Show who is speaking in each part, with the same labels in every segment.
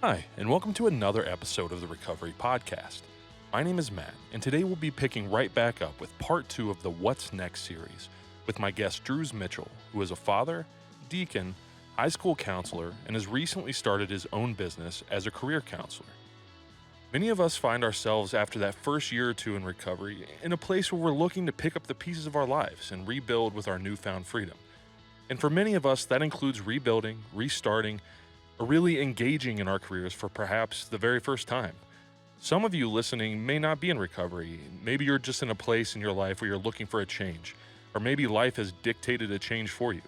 Speaker 1: Hi, and welcome to another episode of the Recovery Podcast. My name is Matt, and today we'll be picking right back up with part 2 of the What's Next series with my guest Drews Mitchell, who is a father, deacon, high school counselor, and has recently started his own business as a career counselor. Many of us find ourselves after that first year or two in recovery in a place where we're looking to pick up the pieces of our lives and rebuild with our newfound freedom. And for many of us, that includes rebuilding, restarting, or really engaging in our careers for perhaps the very first time. Some of you listening may not be in recovery. Maybe you're just in a place in your life where you're looking for a change, or maybe life has dictated a change for you.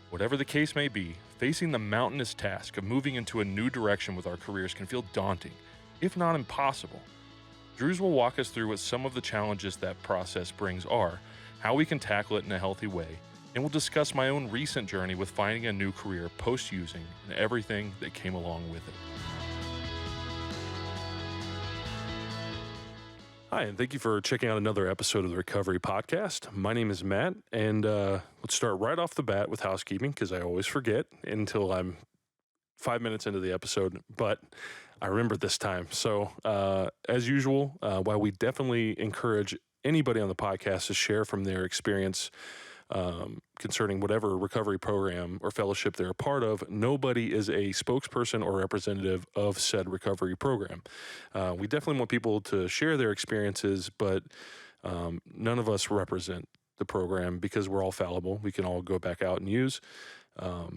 Speaker 1: Whatever the case may be, facing the mountainous task of moving into a new direction with our careers can feel daunting, if not impossible. Drews will walk us through what some of the challenges that process brings are, how we can tackle it in a healthy way, and we'll discuss my own recent journey with finding a new career post-using and everything that came along with it. Hi, and thank you for checking out another episode of the Recovery Podcast. My name is Matt, and let's start right off the bat with housekeeping because I always forget until I'm 5 minutes into the episode, but I remember this time. So as usual, while we definitely encourage anybody on the podcast to share from their experience concerning whatever recovery program or fellowship they're a part of, nobody is a spokesperson or representative of said recovery program. We definitely want people to share their experiences, but none of us represent the program because we're all fallible. We can all go back out and use.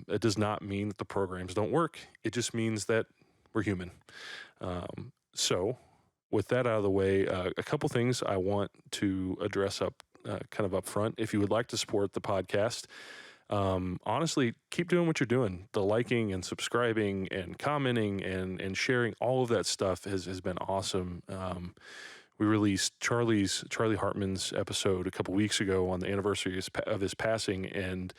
Speaker 1: It does not mean that the programs don't work. It just means that we're human. So with that out of the way, a couple things I want to address kind of up front. If you would like to support the podcast, honestly, keep doing what you're doing. The liking and subscribing and commenting and sharing, all of that stuff has been awesome. We released Charlie Hartman's episode a couple weeks ago on the anniversary of his passing, and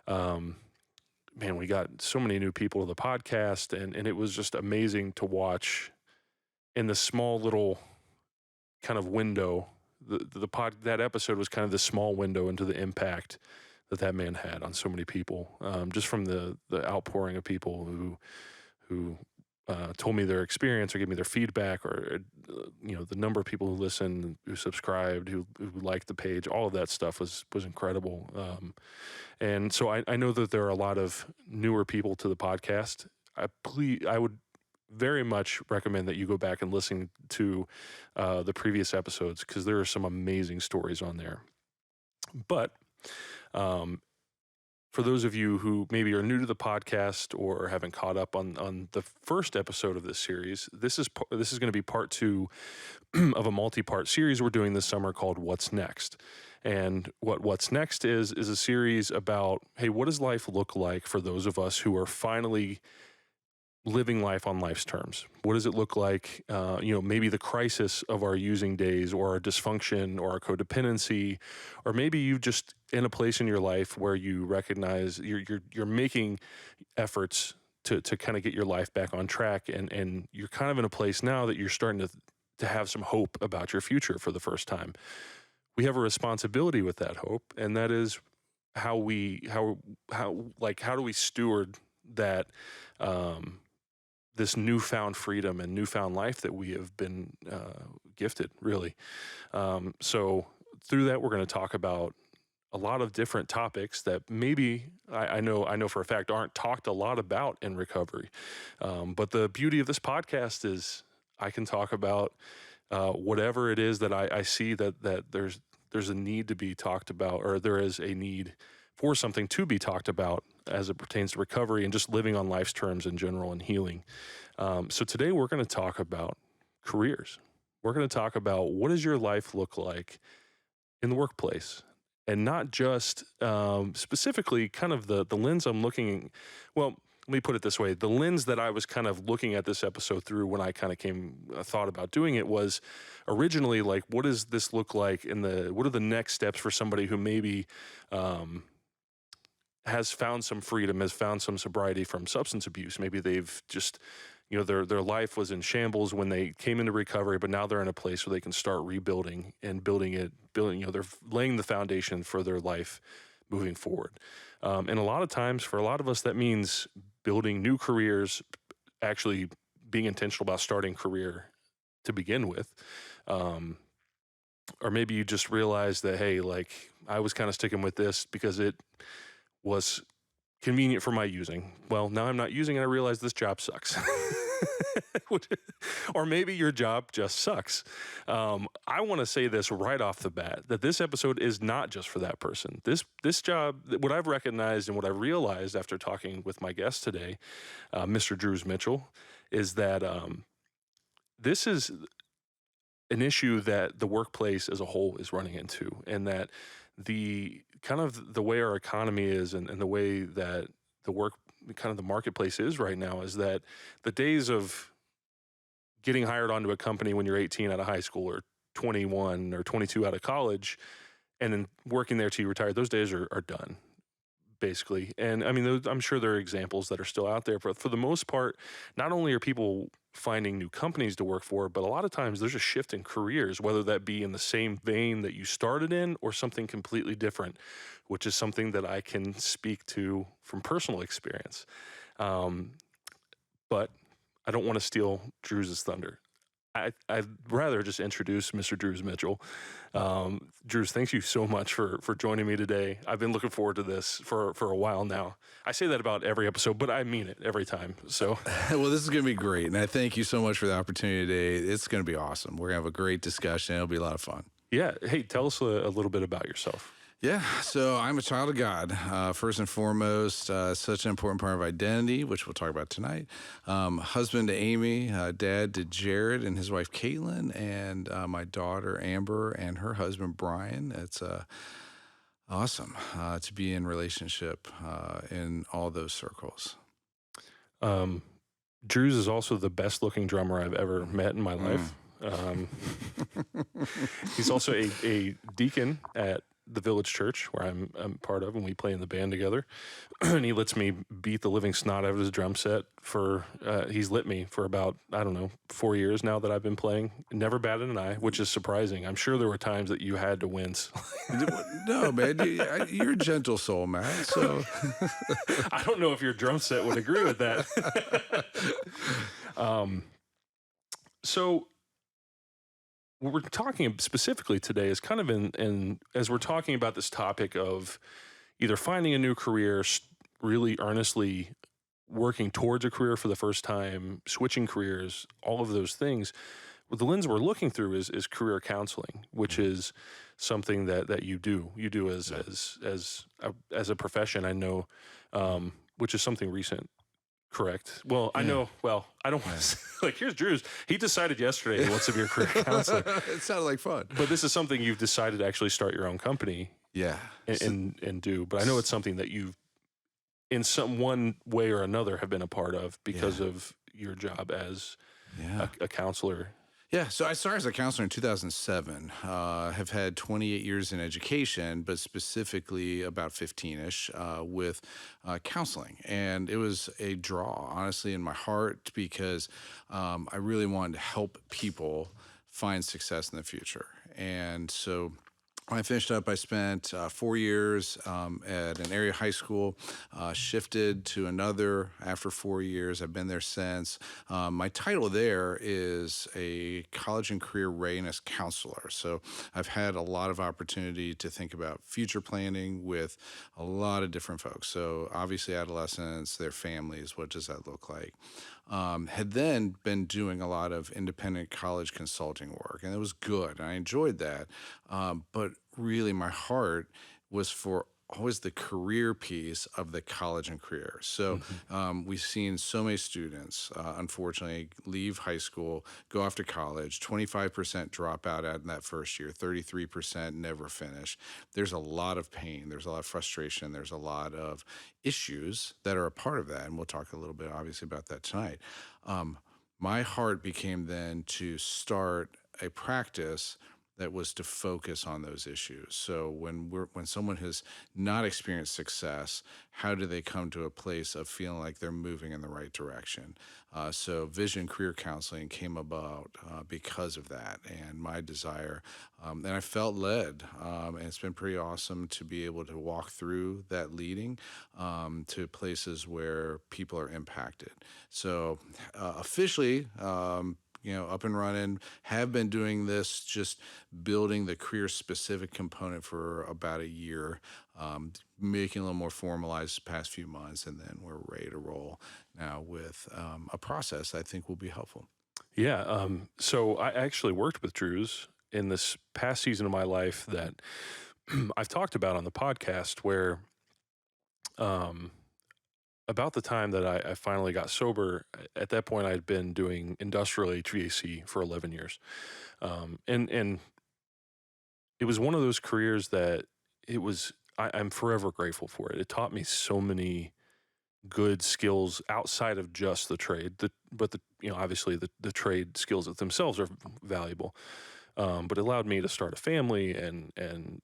Speaker 1: man, we got so many new people to the podcast, and it was just amazing to watch in the small little kind of window. That episode was kind of the small window into the impact that man had on so many people, just from the outpouring of people who told me their experience or gave me their feedback, or the number of people who listened, who subscribed, who liked the page. All of that stuff was incredible. And so I know that there are a lot of newer people to the podcast. I would very much recommend that you go back and listen to the previous episodes because there are some amazing stories on there. But for those of you who maybe are new to the podcast or haven't caught up on the first episode of this series, this is going to be part 2 of a multi-part series we're doing this summer called What's Next. And What's Next is a series about, hey, what does life look like for those of us who are finally living life on life's terms? What does it look like? Maybe the crisis of our using days, or our dysfunction, or our codependency, or maybe you just in a place in your life where you recognize you're making efforts to kind of get your life back on track, and you're kind of in a place now that you're starting to have some hope about your future for the first time. We have a responsibility with that hope, and that is how do we steward that this newfound freedom and newfound life that we have been gifted, really. So through that, we're going to talk about a lot of different topics that maybe I know for a fact aren't talked a lot about in recovery. But the beauty of this podcast is I can talk about whatever it is that I see that there's a need to be talked about, or there is a need for something to be talked about as it pertains to recovery and just living on life's terms in general and healing. So today we're going to talk about careers. We're going to talk about what does your life look like in the workplace, and not just specifically kind of the lens I'm looking. Well, let me put it this way. The lens that I was kind of looking at this episode through when I kind of thought about doing it was originally like, what does this look like what are the next steps for somebody who maybe has found some freedom, has found some sobriety from substance abuse. Maybe they've just, their life was in shambles when they came into recovery, but now they're in a place where they can start rebuilding and building, they're laying the foundation for their life moving forward. And a lot of times for a lot of us, that means building new careers, actually being intentional about starting career to begin with. Um, or maybe you just realize that, hey, like I was kind of sticking with this because it was convenient for my using. Well, now I'm not using it. I realize this job sucks. Or maybe your job just sucks. I want to say this right off the bat, that this episode is not just for that person. This job, what I've recognized and what I've realized after talking with my guest today, Mr. Drews Mitchell, is that this is an issue that the workplace as a whole is running into, and that the kind of the way our economy is, and the way that the marketplace is right now, is that the days of getting hired onto a company when you're 18 out of high school, or 21 or 22 out of college, and then working there till you retire, those days are done, basically. And I mean, I'm sure there are examples that are still out there, but for the most part, not only are people finding new companies to work for, but a lot of times there's a shift in careers, whether that be in the same vein that you started in or something completely different, which is something that I can speak to from personal experience. But I don't want to steal Drews' thunder. I'd rather just introduce Mr. Drews Mitchell. Drews, thank you so much for joining me today. I've been looking forward to this for a while now. I say that about every episode, but I mean it every time. So,
Speaker 2: well, this is going to be great. And I thank you so much for the opportunity today. It's going to be awesome. We're going to have a great discussion. It'll be a lot of fun.
Speaker 1: Yeah. Hey, tell us a little bit about yourself.
Speaker 2: Yeah, so I'm a child of God, first and foremost, such an important part of identity, which we'll talk about tonight. Husband to Amy, dad to Jared and his wife Caitlin, and my daughter Amber and her husband Brian. It's awesome to be in relationship in all those circles.
Speaker 1: Drews is also the best looking drummer I've ever met in my life. He's also a deacon at the Village Church, where I'm part of, and we play in the band together. And he lets me beat the living snot out of his drum set he's lit me for about, 4 years now that I've been playing. Never batted an eye, which is surprising. I'm sure there were times that you had to wince.
Speaker 2: No, man, you're a gentle soul, man. So
Speaker 1: I don't know if your drum set would agree with that. So what we're talking specifically today is kind of in as we're talking about this topic of either finding a new career, really earnestly working towards a career for the first time, switching careers, all of those things. Well, the lens we're looking through is career counseling, which is something that you do as a profession. I know, which is something recent. Correct. Well, yeah. I know. Well, I don't want to say, here's Drews. He decided yesterday he wants to be a career counselor.
Speaker 2: It sounded like fun.
Speaker 1: But this is something you've decided to actually start your own company.
Speaker 2: Yeah.
Speaker 1: And do. But I know it's something that you've, in some one way or another, have been a part of because of your job as a counselor.
Speaker 2: Yeah, so I started as a counselor in 2007. Have had 28 years in education, but specifically about 15-ish with counseling. And it was a draw, honestly, in my heart because I really wanted to help people find success in the future. And so when I finished up, I spent 4 years at an area high school, shifted to another after 4 years. I've been there since. My title there is a college and career readiness counselor. So I've had a lot of opportunity to think about future planning with a lot of different folks. So obviously adolescents, their families, what does that look like? Had then been doing a lot of independent college consulting work, and it was good. And I enjoyed that. But really my heart was for always the career piece of the college and career. So we've seen so many students, unfortunately, leave high school, go off to college, 25% drop out in that first year, 33% never finish. There's a lot of pain. There's a lot of frustration. There's a lot of issues that are a part of that. And we'll talk a little bit, obviously, about that tonight. My heart became then to start a practice that was to focus on those issues. So when someone has not experienced success, how do they come to a place of feeling like they're moving in the right direction? So vision career counseling came about because of that and my desire. And I felt led, and it's been pretty awesome to be able to walk through that leading to places where people are impacted. So officially, up and running, have been doing this, just building the career specific component for about a year, making a little more formalized the past few months, and then we're ready to roll now with a process I think will be helpful.
Speaker 1: Yeah. So I actually worked with Drews in this past season of my life that I've talked about on the podcast, where um, about the time that I finally got sober, at that point I'd been doing industrial HVAC for 11 years. And it was one of those careers that I'm forever grateful for it. It taught me so many good skills outside of just the trade. Obviously the trade skills themselves are valuable. But it allowed me to start a family and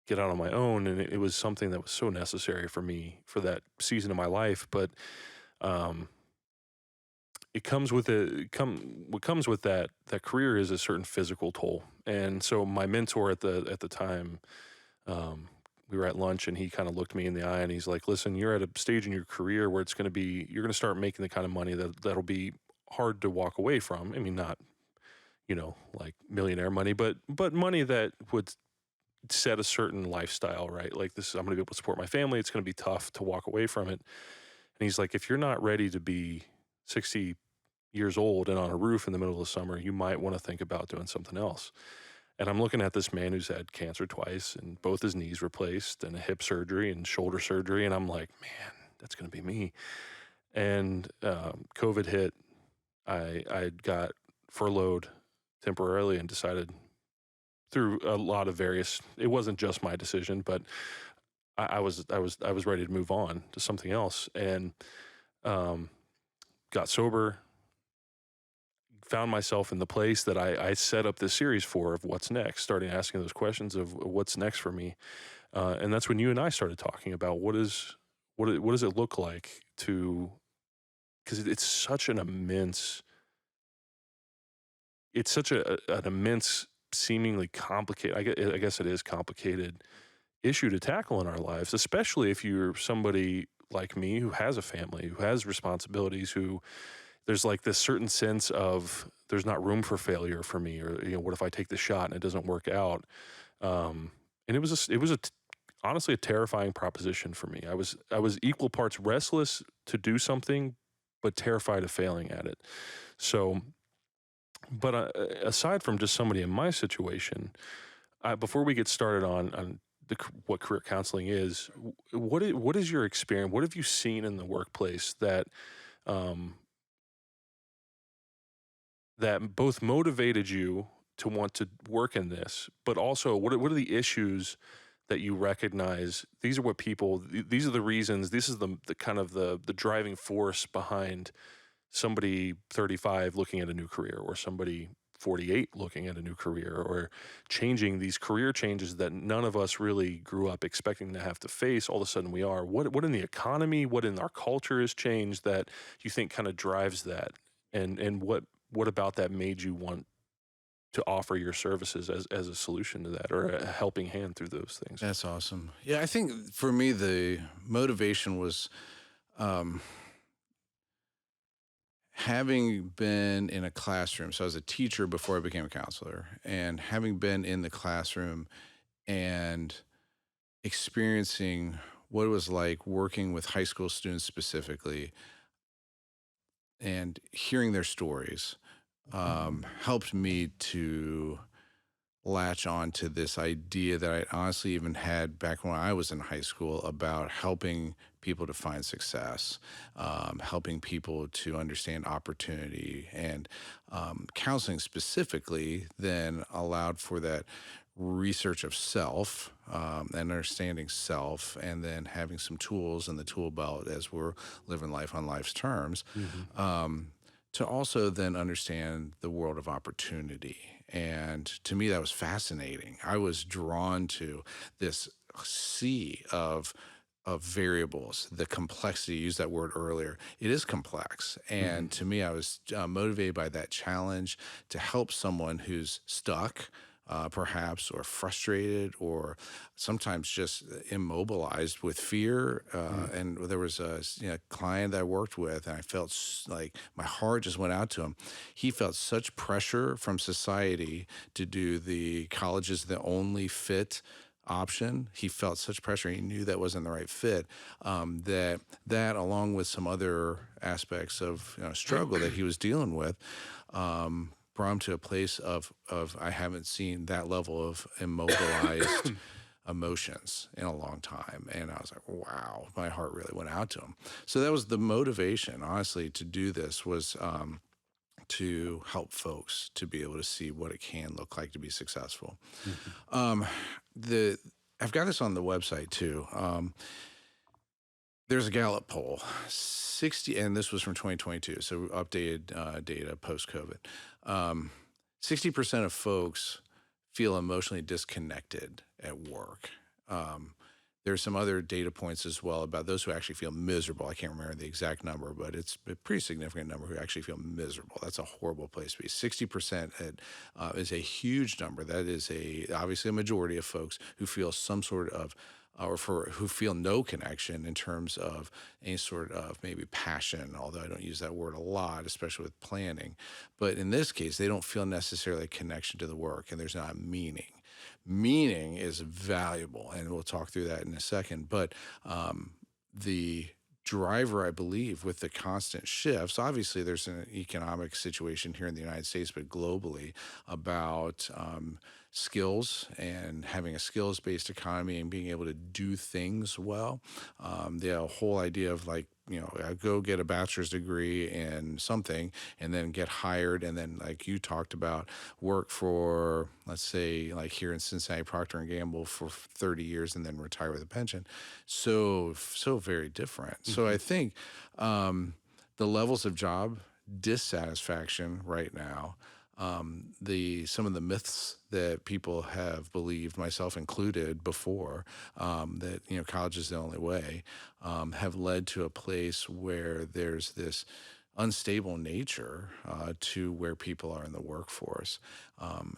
Speaker 1: get out on my own, and it was something that was so necessary for me for that season of my life. But um, it comes with what comes with that career is a certain physical toll. And so my mentor at the time, um, we were at lunch and he kind of looked me in the eye and he's like, "Listen, you're at a stage in your career where you're going to start making the kind of money that'll be hard to walk away from. I mean, not like millionaire money, but money that would set a certain lifestyle, right? Like this, I'm going to be able to support my family. It's going to be tough to walk away from it." And he's like, "If you're not ready to be 60 years old and on a roof in the middle of the summer, you might want to think about doing something else." And I'm looking at this man who's had cancer twice and both his knees replaced and a hip surgery and shoulder surgery. And I'm like, man, that's going to be me. And COVID hit. I got furloughed temporarily and decided through a lot of various, it wasn't just my decision, but I was ready to move on to something else, and um, got sober, found myself in the place that I set up this series for of what's next, starting asking those questions of what's next for me. And that's when you and I started talking about what does it look like to, because it's such an immense, it's such an immense, seemingly complicated, I guess it is complicated issue to tackle in our lives, especially if you're somebody like me who has a family, who has responsibilities, who there's like this certain sense of there's not room for failure for me, or what if I take the shot and it doesn't work out? And honestly a terrifying proposition for me. I was equal parts restless to do something, but terrified of failing at it. So, but aside from just somebody in my situation, before we get started on what career counseling is, what is your experience? What have you seen in the workplace um, that both motivated you to want to work in this, but also what are the issues that you recognize? These are what these are the reasons. This is the kind of the driving force behind somebody 35 looking at a new career, or somebody 48 looking at a new career, or changing these career changes that none of us really grew up expecting to have to face. All of a sudden we are. What in the economy, what in our culture has changed that you think kind of drives that? And what about that made you want to offer your services as a solution to that, or a helping hand through those things?
Speaker 2: That's awesome. Yeah, I think for me the motivation was um, having been in a classroom. So I was a teacher before I became a counselor, and having been in the classroom and experiencing what it was like working with high school students specifically and hearing their stories helped me to latch on to this idea that I honestly even had back when I was in high school about helping people to find success, helping people to understand opportunity, and counseling specifically then allowed for that research of self and understanding self, and then having some tools in the tool belt as we're living life on life's terms.
Speaker 1: Hmm.
Speaker 2: Um, to also then understand the world of opportunity And to me, that was fascinating. I was drawn to this sea of variables, the complexity. You used that word earlier. It is complex, and to me, I was motivated by that challenge to help someone who's stuck, perhaps, or frustrated, or sometimes just immobilized with fear. And there was a client that I worked with, and I felt like my heart just went out to him. He felt such pressure from society to do the college is the only fit option. He felt such pressure. He knew that wasn't the right fit. That along with some other aspects of struggle that he was dealing with, brought him to a place of I haven't seen that level of immobilized emotions in a long time. And I was like, wow, my heart really went out to him. So that was the motivation, honestly, to do this was to help folks to be able to see what it can look like to be successful.
Speaker 1: Mhm.
Speaker 2: Um, the I've got this on the website too. There's a Gallup poll, 60, and this was from 2022, so updated data post COVID. 60% of folks feel emotionally disconnected at work. There's some other data points as well about those who actually feel miserable. I can't remember the exact number, but it's a pretty significant number who actually feel miserable. That's a horrible place to be. 60% is a huge number. That is obviously a majority of folks who feel some sort of who feel no connection in terms of any sort of maybe passion, although I don't use that word a lot, especially with planning. But in this case, they don't feel necessarily a connection to the work, and there's not meaning. Meaning is valuable, and we'll talk through that in a second. But the driver, I believe, with the constant shifts, obviously there's an economic situation here in the United States, but globally about skills and having a skills-based economy and being able to do things well. The whole idea of go get a bachelor's degree in something and then get hired and then, like you talked about, work for, let's say, like here in Cincinnati, Procter & Gamble for 30 years and then retire with a pension. So very different. So I think the levels of job dissatisfaction right now, some of the myths that people have believed, myself included, before, that college is the only way, have led to a place where there's this unstable nature to where people are in the workforce,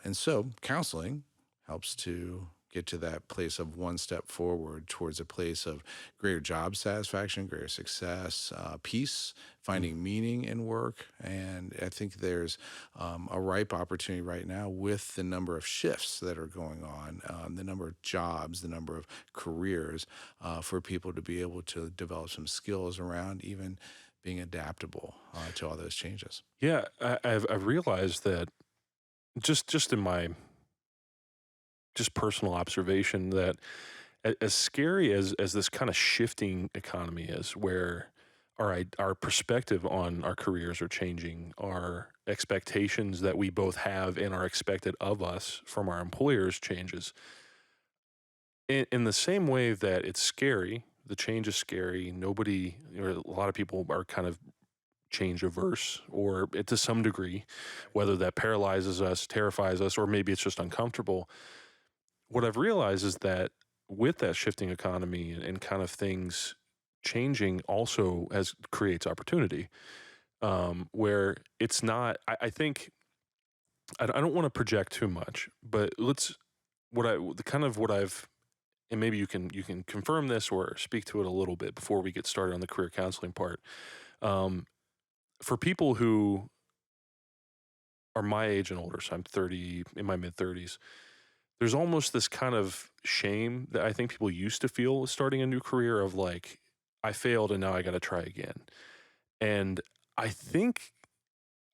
Speaker 2: and so counseling helps to get to that place of one step forward towards a place of greater job satisfaction, greater success, peace, finding meaning in work. And I think there's a ripe opportunity right now with the number of shifts that are going on, the number of jobs, the number of careers, for people to be able to develop some skills around even being adaptable to all those changes.
Speaker 1: Yeah, I've realized that just in my just personal observation that as scary as this kind of shifting economy is, where our perspective on our careers are changing, our expectations that we both have and are expected of us from our employers changes. In the same way that it's scary, the change is scary. Nobody, a lot of people are kind of change averse, or to some degree, whether that paralyzes us, terrifies us, or maybe it's just uncomfortable. What I've realized is that with that shifting economy and kind of things changing also creates opportunity, where it's not, I think, I don't want to project too much, but the kind of what I've, and maybe you can confirm this or speak to it a little bit before we get started on the career counseling part. Um, for people who are my age and older, so I'm 30, in my mid 30s, there's almost this kind of shame that I think people used to feel starting a new career of like, I failed and now I got to try again. And I think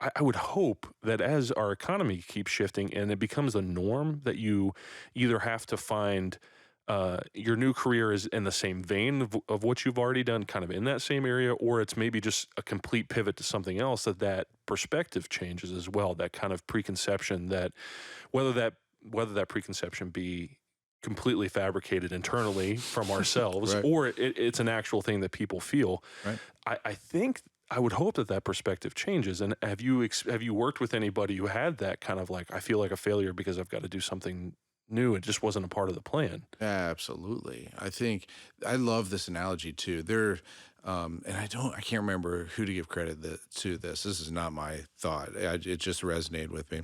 Speaker 1: I would hope that as our economy keeps shifting and it becomes a norm that you either have to find your new career is in the same vein of what you've already done, kind of in that same area, or it's maybe just a complete pivot to something else, that perspective changes as well. That kind of preconception that whether that whether that preconception be completely fabricated internally from ourselves
Speaker 2: Right.
Speaker 1: or it's an actual thing that people feel.
Speaker 2: Right.
Speaker 1: I think I would hope that that perspective changes. And have you worked with anybody who had that kind of like, I feel like a failure because I've got to do something new? It just wasn't a part of the plan.
Speaker 2: Absolutely. I think I love this analogy too. And I can't remember who to give credit to this. This is not my thought. It just resonated with me.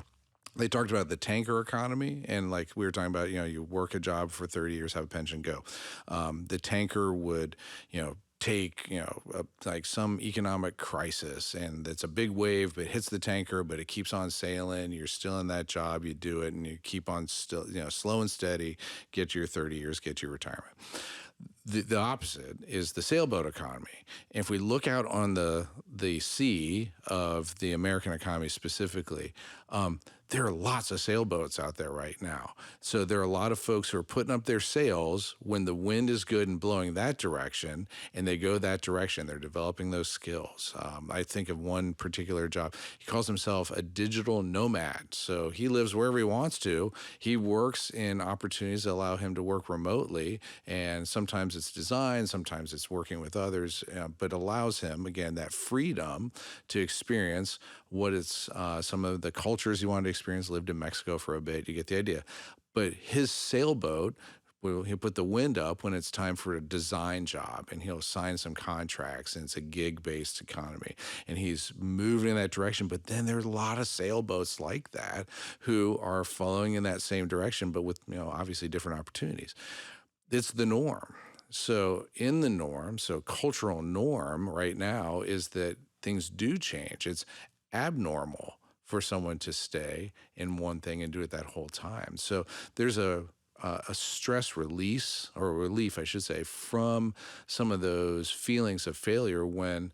Speaker 2: They talked about the tanker economy, and like we were talking about, you work a job for 30 years, have a pension, go. The tanker would, take, like some economic crisis, and it's a big wave, but it hits the tanker, but it keeps on sailing. You're still in that job, you do it, and you keep on still, slow and steady, get to your 30 years, get to your retirement. The opposite is the sailboat economy. If we look out on the sea of the American economy specifically, there are lots of sailboats out there right now. So there are a lot of folks who are putting up their sails when the wind is good and blowing that direction, and they go that direction. They're developing those skills. I think of one particular job. He calls himself a digital nomad. So he lives wherever he wants to. He works in opportunities that allow him to work remotely, and sometimes it's design, sometimes it's working with others, but allows him, again, that freedom to experience what it's some of the cultures he wanted to experience. Lived in Mexico for a bit, you get the idea. But his sailboat, he'll put the wind up when it's time for a design job, and he'll sign some contracts, and it's a gig-based economy, and he's moving in that direction. But then there's a lot of sailboats like that who are following in that same direction, but with obviously different opportunities. It's the norm. So in the norm, so cultural norm right now is that things do change. It's abnormal for someone to stay in one thing and do it that whole time. So there's a stress release, or relief, I should say, from some of those feelings of failure when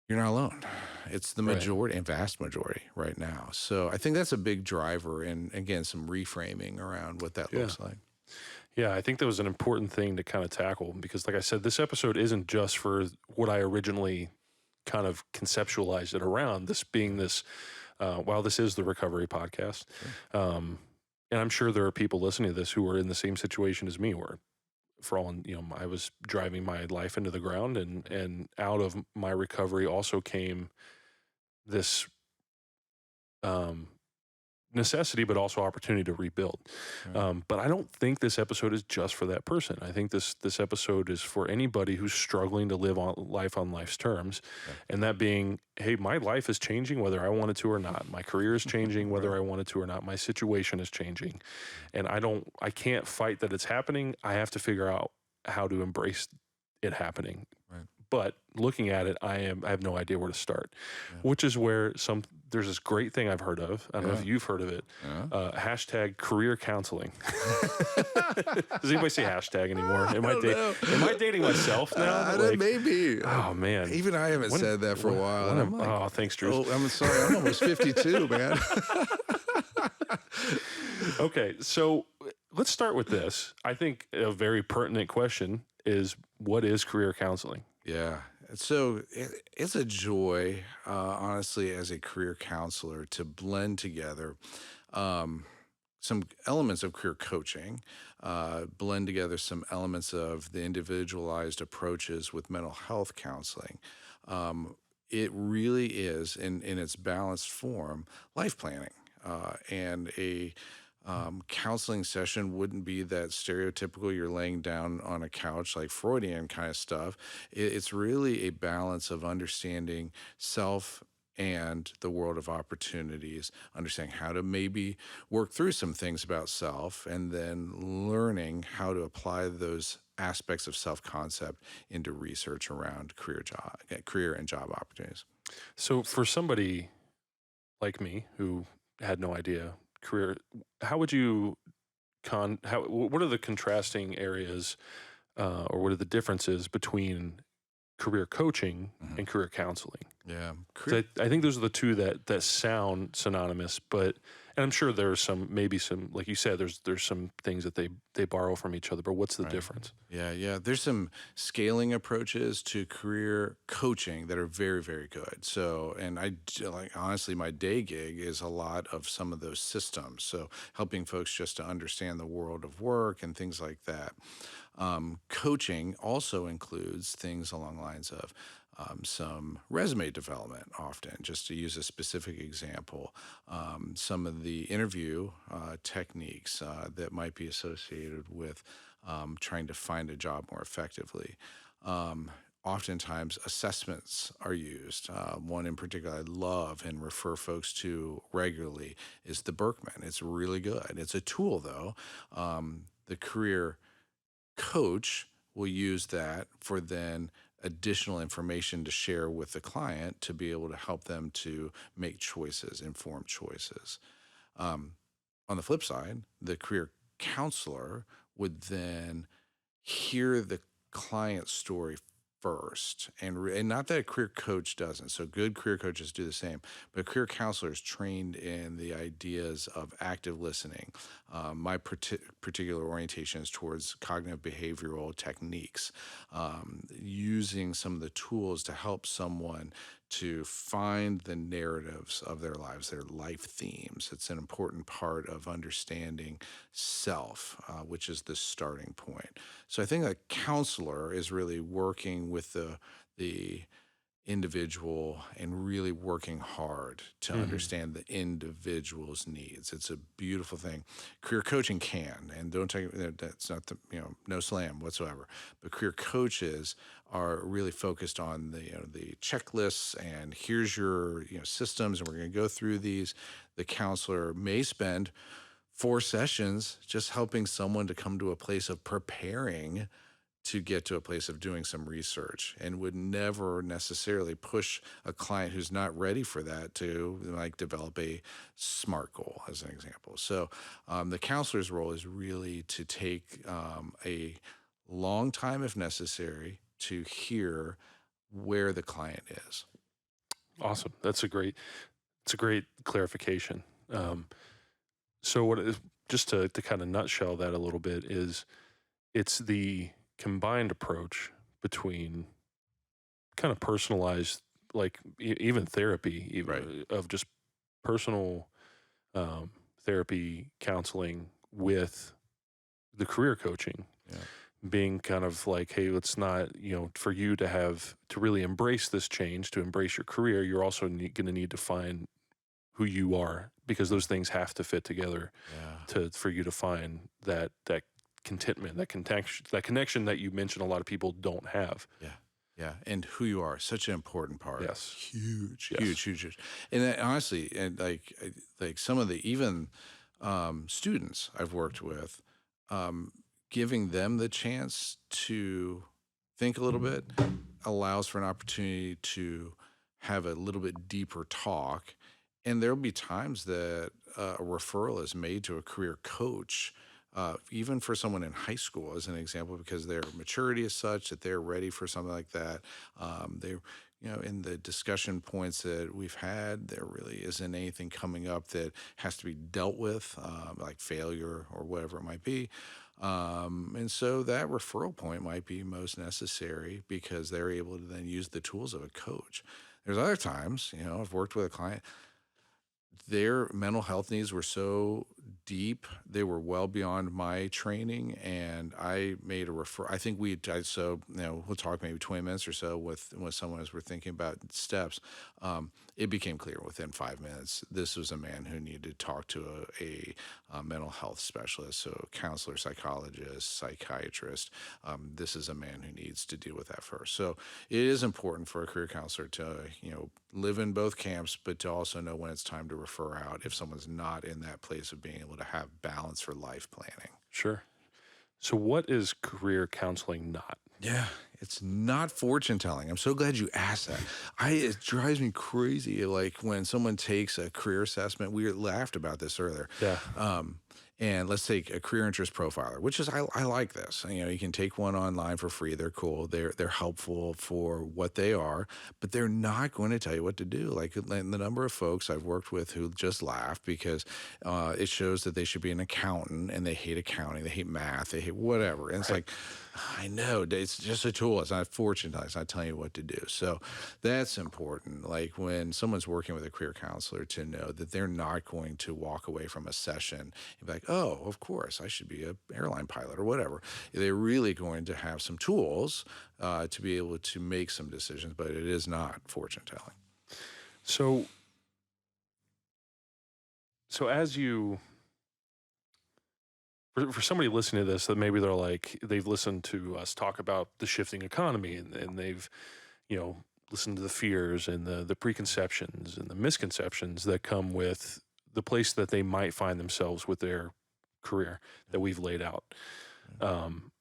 Speaker 2: you're not alone. It's the
Speaker 1: Right.
Speaker 2: majority and vast majority right now. So I think that's a big driver, and again, some reframing around what that
Speaker 1: Yeah.
Speaker 2: looks like.
Speaker 1: Yeah, I think that was an important thing to kind of tackle because, like I said, this episode isn't just for what I originally kind of conceptualized it around. This being this, while this is the recovery podcast, and I'm sure there are people listening to this who are in the same situation as me, where for all I was driving my life into the ground, and out of my recovery also came this um, necessity, but also opportunity to rebuild.
Speaker 2: Right.
Speaker 1: But I don't think this episode is just for that person. I think this episode is for anybody who's struggling to live on life's terms,
Speaker 2: Yeah.
Speaker 1: and that being, hey, my life is changing whether I wanted to or not. My career is changing whether
Speaker 2: Right.
Speaker 1: I wanted to or not. My situation is changing, and I can't fight that it's happening. I have to figure out how to embrace it happening.
Speaker 2: Right.
Speaker 1: But looking at it, I have no idea where to start,
Speaker 2: Yeah.
Speaker 1: which is where there's this great thing I've heard of. I don't know
Speaker 2: Yeah.
Speaker 1: if you've heard of it.
Speaker 2: Yeah.
Speaker 1: Hashtag career counseling. Does anybody say hashtag anymore?
Speaker 2: I don't know.
Speaker 1: Am I dating myself now?
Speaker 2: That may be.
Speaker 1: Oh man.
Speaker 2: Even I haven't
Speaker 1: When-
Speaker 2: said that for a while.
Speaker 1: when
Speaker 2: and I'm
Speaker 1: am-
Speaker 2: like,
Speaker 1: oh, thanks, Drew.
Speaker 2: oh, I'm sorry. I'm almost 52, man.
Speaker 1: Okay, so let's start with this. I think a very pertinent question is, what is career counseling?
Speaker 2: Yeah. So it's a joy, honestly, as a career counselor to blend together some elements of career coaching, blend together some elements of the individualized approaches with mental health counseling. It really is, in its balanced form, life planning. And a counseling session wouldn't be that stereotypical you're laying down on a couch like Freudian kind of stuff. It's really a balance of understanding self and the world of opportunities, understanding how to maybe work through some things about self, and then learning how to apply those aspects of self-concept into research around career and job opportunities.
Speaker 1: So for somebody like me who had no idea career, how would you what are the contrasting areas, or what are the differences between career coaching and career counseling?
Speaker 2: Yeah.
Speaker 1: 'Cause I think those are the two that sound synonymous, but, and I'm sure there's maybe some, like you said, there's some things that they borrow from each other, but what's the
Speaker 2: Right.
Speaker 1: difference?
Speaker 2: Yeah. There's some scaling approaches to career coaching that are very, very good. So, and like, honestly, my day gig is a lot of some of those systems. So helping folks just to understand the world of work and things like that. Coaching also includes things along the lines of some resume development, often, just to use a specific example, some of the interview techniques that might be associated with trying to find a job more effectively. Um, Oftentimes, assessments are used. One in particular I love and refer folks to regularly is the Berkman. It's really good. It's a tool, though. The career coach will use that for then additional information to share with the client to be able to help them to make choices, informed choices. Um, on the flip side, the career counselor would then hear the client's story first, and not that a career coach doesn't. So good career coaches do the same, but a career counselor is trained in the ideas of active listening. My particular orientation is towards cognitive behavioral techniques, using some of the tools to help someone to find the narratives of their lives, their life themes. It's an important part of understanding self, which is the starting point. So I think a counselor is really working with the individual and really working hard to
Speaker 1: Hmm.
Speaker 2: understand the individual's needs. It's a beautiful thing. Career coaching can, and don't take that's not the no slam whatsoever. But career coaches are really focused on the checklists and here's your systems, and we're going to go through these. The counselor may spend 4 sessions just helping someone to come to a place of preparing to get to a place of doing some research, and would never necessarily push a client who's not ready for that to like develop a SMART goal, as an example. So the counselor's role is really to take a long time, if necessary, to hear where the client is.
Speaker 1: Awesome. It's a great clarification.
Speaker 2: Yeah.
Speaker 1: So what is just to kind of nutshell that a little bit is it's the combined approach between kind of personalized, like even therapy,
Speaker 2: Right.
Speaker 1: even of just personal um, therapy counseling with the career coaching
Speaker 2: Yeah.
Speaker 1: being kind of like, hey, let's not, for you to have to really embrace this change, to embrace your career, you're also going to need to find who you are, because
Speaker 2: Yeah.
Speaker 1: those things have to fit together
Speaker 2: Yeah.
Speaker 1: to for you to find that contentment, that connection that you mentioned a lot of people don't have.
Speaker 2: Yeah. Yeah. And who you are, such an important part.
Speaker 1: Yes.
Speaker 2: Huge, huge,
Speaker 1: Yes.
Speaker 2: huge, huge. And honestly, and like some of the even students I've worked with, um, giving them the chance to think a little bit allows for an opportunity to have a little bit deeper talk. And there'll be times that a referral is made to a career coach, even for someone in high school, as an example, because their maturity is such that they're ready for something like that. In the discussion points that we've had, there really isn't anything coming up that has to be dealt with, like failure or whatever it might be. And so that referral point might be most necessary because they're able to then use the tools of a coach. There's other times, I've worked with a client, their mental health needs were so deep, they were well beyond my training, and I made a refer. I think we'll talk maybe 20 minutes or so with someone as we're thinking about steps. It became clear within 5 minutes this was a man who needed to talk to a mental health specialist, so counselor, psychologist, psychiatrist. This is a man who needs to deal with that first. So it is important for a career counselor to live in both camps, but to also know when it's time to refer out if someone's not in that place of being able to have balance for life planning.
Speaker 1: Sure. So what is career counseling not?
Speaker 2: Yeah, it's not fortune telling. I'm so glad you asked that. It drives me crazy. Like when someone takes a career assessment, we laughed about this earlier.
Speaker 1: Yeah.
Speaker 2: Um, and let's take a career interest profiler, which is I like this. You can take one online for free. They're cool. They're helpful for what they are, but they're not going to tell you what to do. Like the number of folks I've worked with who just laugh because it shows that they should be an accountant and they hate accounting, they hate math, they hate whatever. And it's
Speaker 1: Right.
Speaker 2: like, I know it's just a tool. It's not fortune telling. It's not telling you what to do. So that's important. Like when someone's working with a career counselor to know that they're not going to walk away from a session and be back, oh, of course, I should be an airline pilot or whatever. They're really going to have some tools to be able to make some decisions, but it is not fortune telling.
Speaker 1: So, so as you, for somebody listening to this, that maybe they're like, they've listened to us talk about the shifting economy, and they've, you know, listened to the fears and the preconceptions and the misconceptions that come with the place that they might find themselves with their career that we've laid out. Um,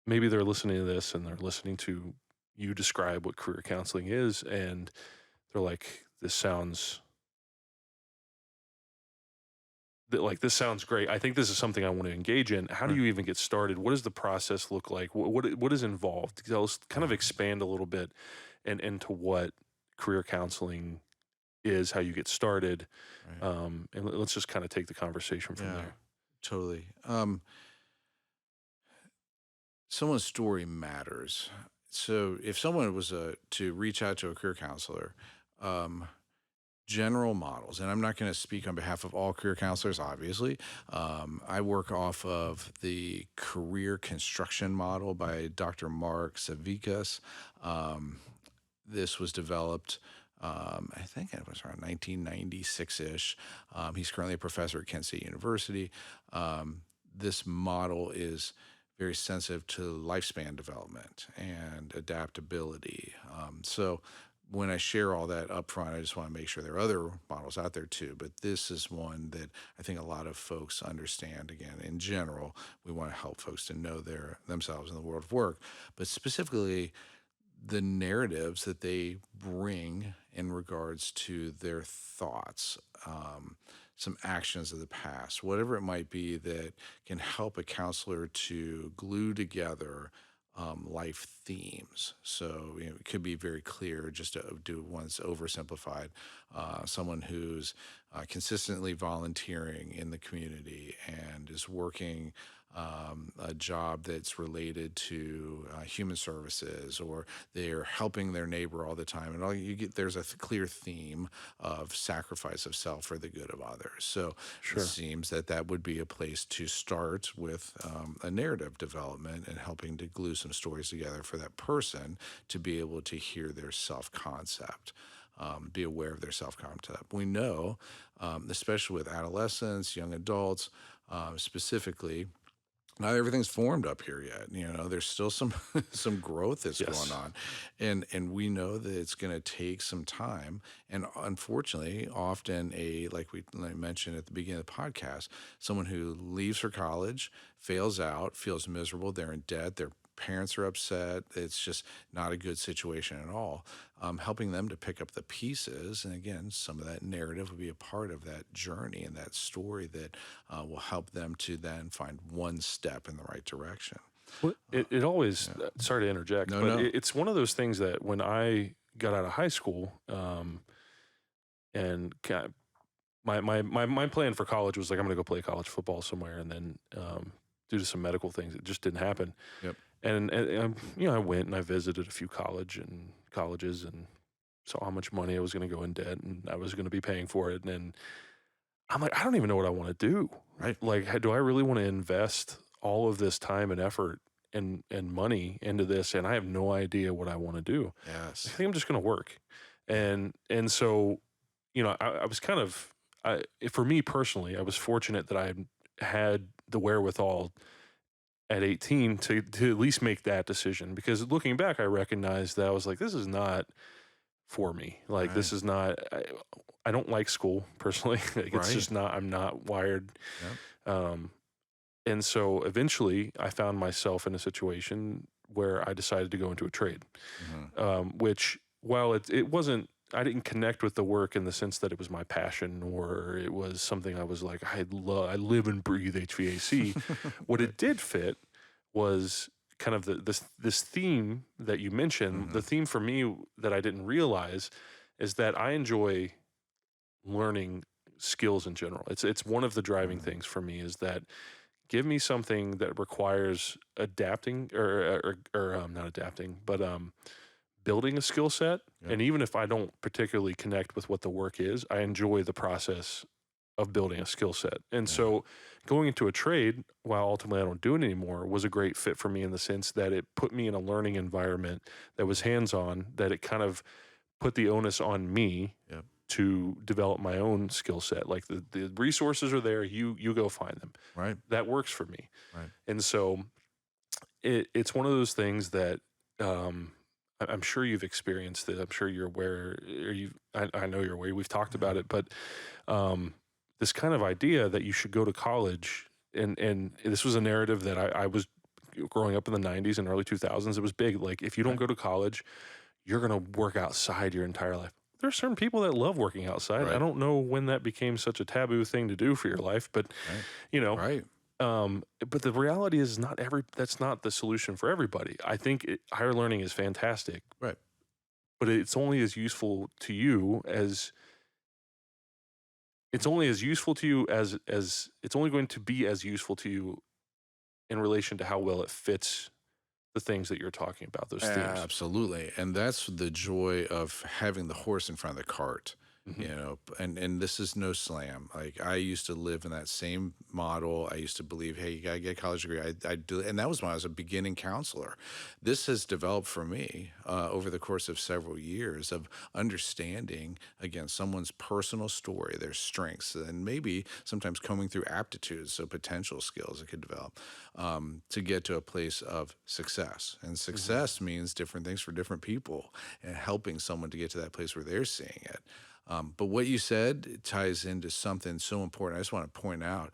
Speaker 1: Maybe they're listening to this and they're listening to you describe what career counseling is, and they're like, this sounds this sounds great. I think this is something I want to engage in. How do
Speaker 2: Right.
Speaker 1: you even get started? What does the process look like? What is involved? Tell us, kind of expand a little bit and into what career counseling is, how you get started,
Speaker 2: Right.
Speaker 1: and let's just kind of take the conversation from
Speaker 2: Yeah,
Speaker 1: there.
Speaker 2: totally. Someone's story matters. So if someone was to reach out to a career counselor, um, general models, and I'm not going to speak on behalf of all career counselors, obviously. I work off of the career construction model by Dr. Mark Savikas. Um, this was developed, I think it was around 1996 ish. He's currently a professor at Kent State University. This model is very sensitive to lifespan development and adaptability. So when I share all that up front, I just want to make sure there are other models out there too. But this is one that I think a lot of folks understand. Again, in general, we want to help folks to know themselves in the world of work, but specifically the narratives that they bring in regards to their thoughts, some actions of the past, whatever it might be that can help a counselor to glue together life themes. So it could be very clear, just to do one's oversimplified. Someone who's consistently volunteering in the community and is working a job that's related to human services, or they're helping their neighbor all the time, and all you get, there's a clear theme of sacrifice of self for the good of others. So it
Speaker 1: Sure.
Speaker 2: seems that that would be a place to start with a narrative development and helping to glue some stories together for that person to be able to hear their self concept. Be aware of their self concept. We know, especially with adolescents, young adults, specifically, not everything's formed up here yet. There's still some some growth that's going
Speaker 1: Yes.
Speaker 2: on, and we know that it's going to take some time. And unfortunately, often like I mentioned at the beginning of the podcast, someone who leaves for college, fails out, feels miserable, they're in debt, their parents are upset. It's just not a good situation at all. Helping them to pick up the pieces, and again, some of that narrative will be a part of that journey and that story that will help them to then find one step in the right direction.
Speaker 1: Well, it always,
Speaker 2: Yeah.
Speaker 1: sorry to interject,
Speaker 2: No,
Speaker 1: but
Speaker 2: no.
Speaker 1: it's one of those things that when I got out of high school, and my plan for college was like, I'm going to go play college football somewhere. And then, due to some medical things, it just didn't happen.
Speaker 2: Yep.
Speaker 1: And I went and I visited a few colleges and saw how much money I was going to go in debt and I was going to be paying for it. And I'm like, I don't even know what I want to do.
Speaker 2: Right.
Speaker 1: Like, do I really want to invest all of this time and effort and money into this? And I have no idea what I want to do. I
Speaker 2: Yes.
Speaker 1: think I'm just going to work. And so, I was kind of, for me personally, I was fortunate that I had the wherewithal at 18 to at least make that decision, because looking back, I recognized that I was like, this is not for me. Like,
Speaker 2: Right.
Speaker 1: this is not, I don't like school personally. Like, it's
Speaker 2: Right.
Speaker 1: just not, I'm not wired.
Speaker 2: Yep.
Speaker 1: Um, and so eventually I found myself in a situation where I decided to go into a trade,
Speaker 2: Hmm.
Speaker 1: which, while it wasn't, I didn't connect with the work in the sense that it was my passion or it was something I was like, I live and breathe HVAC. What
Speaker 2: Right.
Speaker 1: it did fit was kind of this theme that you mentioned.
Speaker 2: Hmm.
Speaker 1: The theme for me that I didn't realize is that I enjoy learning skills in general. It's one of the driving
Speaker 2: Hmm.
Speaker 1: things for me, is that give me something that requires adapting or not adapting, but building a skill set.
Speaker 2: Yep.
Speaker 1: And even if I don't particularly connect with what the work is, I enjoy the process of building a skill set. And so going into a trade, while ultimately I don't do it anymore, was a great fit for me in the sense that it put me in a learning environment that was hands-on, that it kind of put the onus on me
Speaker 2: Yep.
Speaker 1: to develop my own skill set. Like the resources are there, you go find them.
Speaker 2: Right.
Speaker 1: That works for me.
Speaker 2: Right.
Speaker 1: And so it's one of those things that I'm sure you've experienced it. I'm sure you're aware, or I know you're aware. We've talked about it, but this kind of idea that you should go to college, and this was a narrative that I was growing up in the 90s and early 2000s. It was big. Like, if you don't go to college, you're going to work outside your entire life. There are certain people that love working outside.
Speaker 2: Right.
Speaker 1: I don't know when that became such a taboo thing to do for your life, but
Speaker 2: Right.
Speaker 1: but the reality is that's not the solution for everybody. I think higher learning is fantastic,
Speaker 2: Right.
Speaker 1: but it's only as useful to you as it's only as useful to you as it's only going to be as useful to you in relation to how well it fits the things that you're talking about, those themes.
Speaker 2: Absolutely. And that's the joy of having the horse in front of the cart. And this is no slam. Like, I used to live in that same model. I used to believe, hey, you gotta get a college degree. I do, and that was when I was a beginning counselor. This has developed for me over the course of several years of understanding, again, someone's personal story, their strengths, and maybe sometimes combing through aptitudes, so potential skills that could develop to get to a place of success. And success means different things for different people, and helping someone to get to that place where they're seeing it. But what you said ties into something so important. I just want to point out,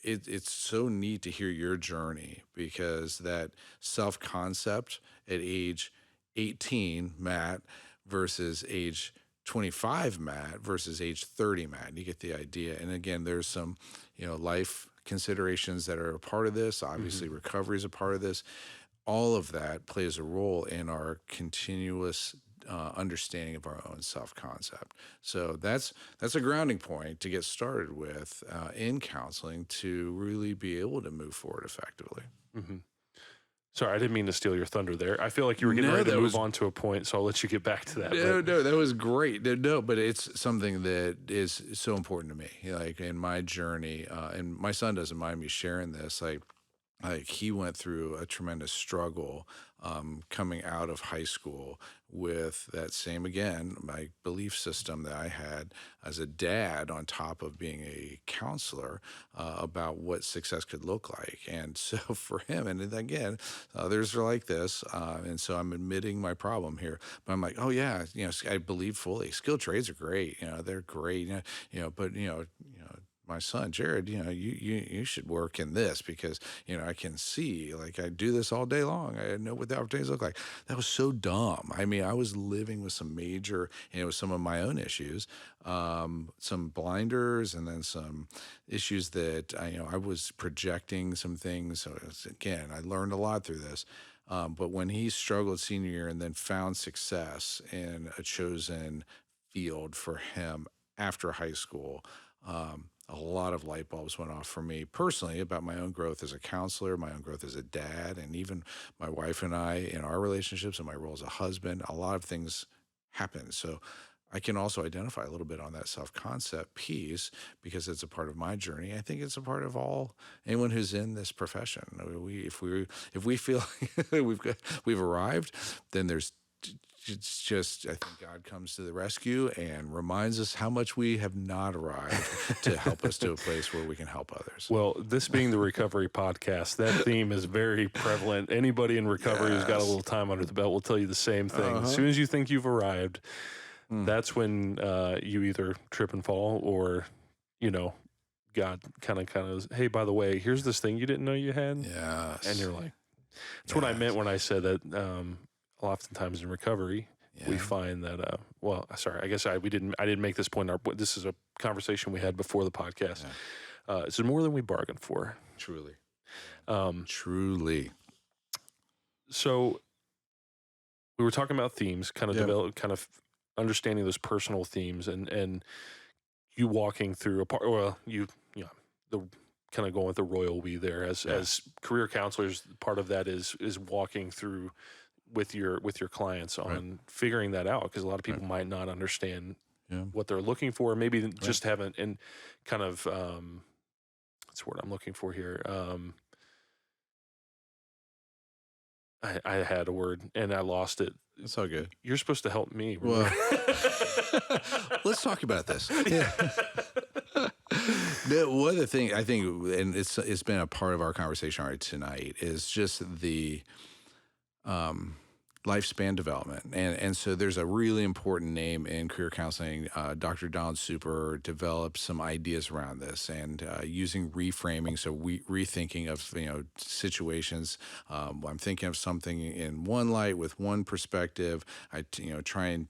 Speaker 2: it's so neat to hear your journey, because that self-concept at age 18, Matt, versus age 25, Matt, versus age 30, Matt. You get the idea. And again, there's some, life considerations that are a part of this. Obviously, recovery is a part of this. All of that plays a role in our continuous understanding of our own self-concept. So that's a grounding point to get started with in counseling, to really be able to move forward effectively.
Speaker 1: Sorry, I didn't mean to steal your thunder there. I feel like you were getting ready to move on to a point, so I'll let you get back to that.
Speaker 2: No, that was great. No, but it's something that is so important to me. Like, in my journey, and my son doesn't mind me sharing this. Like he went through a tremendous struggle coming out of high school with that same, again, my belief system that I had as a dad, on top of being a counselor, about what success could look like. And so for him, and again, others are like this, and so I'm admitting my problem here, but I'm like, oh yeah, I believe fully skilled trades are great, they're great, but my son, Jared, you should work in this, because, I can see, like, I do this all day long. I know what the opportunities look like. That was so dumb. I mean, I was living with some major, some of my own issues, some blinders, and then some issues that I was projecting some things. So again, I learned a lot through this. But when he struggled senior year and then found success in a chosen field for him after high school, a lot of light bulbs went off for me personally about my own growth as a counselor, my own growth as a dad, and even my wife and I in our relationships and my role as a husband. A lot of things happened. So I can also identify a little bit on that self-concept piece, because it's a part of my journey. I think it's a part of anyone who's in this profession. If we feel we've arrived, then it's just, I think God comes to the rescue and reminds us how much we have not arrived to help us to a place where we can help others.
Speaker 1: Well, this being the recovery podcast, that theme is very prevalent. Anybody in recovery who's got a little time under the belt will tell you the same thing. As soon as you think you've arrived, that's when you either trip and fall, or, God kind of, hey, by the way, here's this thing you didn't know you had.
Speaker 2: Yes.
Speaker 1: And you're like, that's what I meant when I said that. Oftentimes in recovery, we find that. I guess I didn't make this point. This is a conversation we had before the podcast. It's more than we bargained for.
Speaker 2: Truly. Truly.
Speaker 1: So we were talking about themes, kind of kind of understanding those personal themes, and you walking through the kind of going with the royal we there as career counselors. Part of that is walking through with your clients on figuring that out, because a lot of people might not understand
Speaker 2: Yeah.
Speaker 1: what they're looking for. Maybe just haven't, and kind of, what's the word I'm looking for here? I had a word and I lost it.
Speaker 2: That's all good.
Speaker 1: You're supposed to help me. Remember?
Speaker 2: Well, let's talk about this. Yeah. One of the thing I think, and it's been a part of our conversation already tonight, is just the um, lifespan development. And so there's a really important name in career counseling. Dr. Don Super developed some ideas around this and using reframing. So rethinking of, situations. I'm thinking of something in one light with one perspective. I, try and,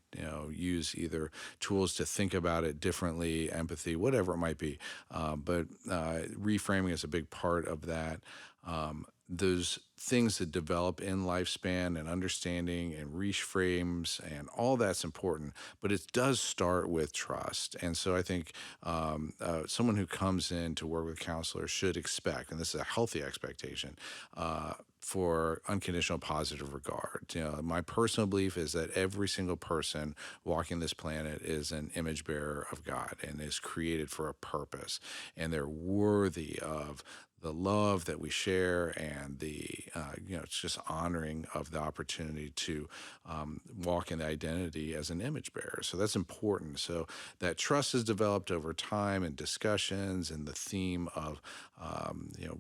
Speaker 2: use either tools to think about it differently, empathy, whatever it might be. But reframing is a big part of that. Those things that develop in lifespan and understanding and reframes and all that's important, but it does start with trust. And so I think someone who comes in to work with counselors should expect, and this is a healthy expectation, for unconditional positive regard. My personal belief is that every single person walking this planet is an image bearer of God and is created for a purpose, and they're worthy of the love that we share and the it's just honoring of the opportunity to walk in the identity as an image bearer. So that's important. So that trust is developed over time and discussions, and the theme of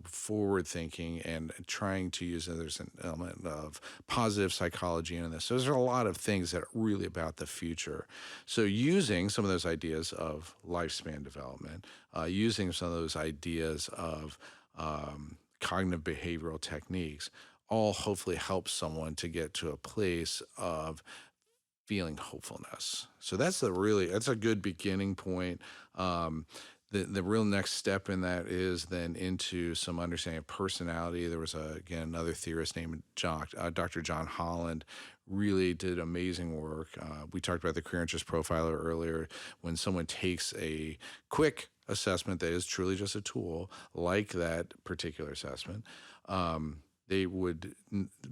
Speaker 2: forward thinking and trying to use, there's an element of positive psychology in this. So there's a lot of things that are really about the future. So using some of those ideas of lifespan development, using some of those ideas of cognitive behavioral techniques, all hopefully help someone to get to a place of feeling hopefulness. So that's a good beginning point. The real next step in that is then into some understanding of personality. There was another theorist named Dr. John Holland, really did amazing work. We talked about the career interest profiler earlier. When someone takes a quick assessment that is truly just a tool, like that particular assessment, they would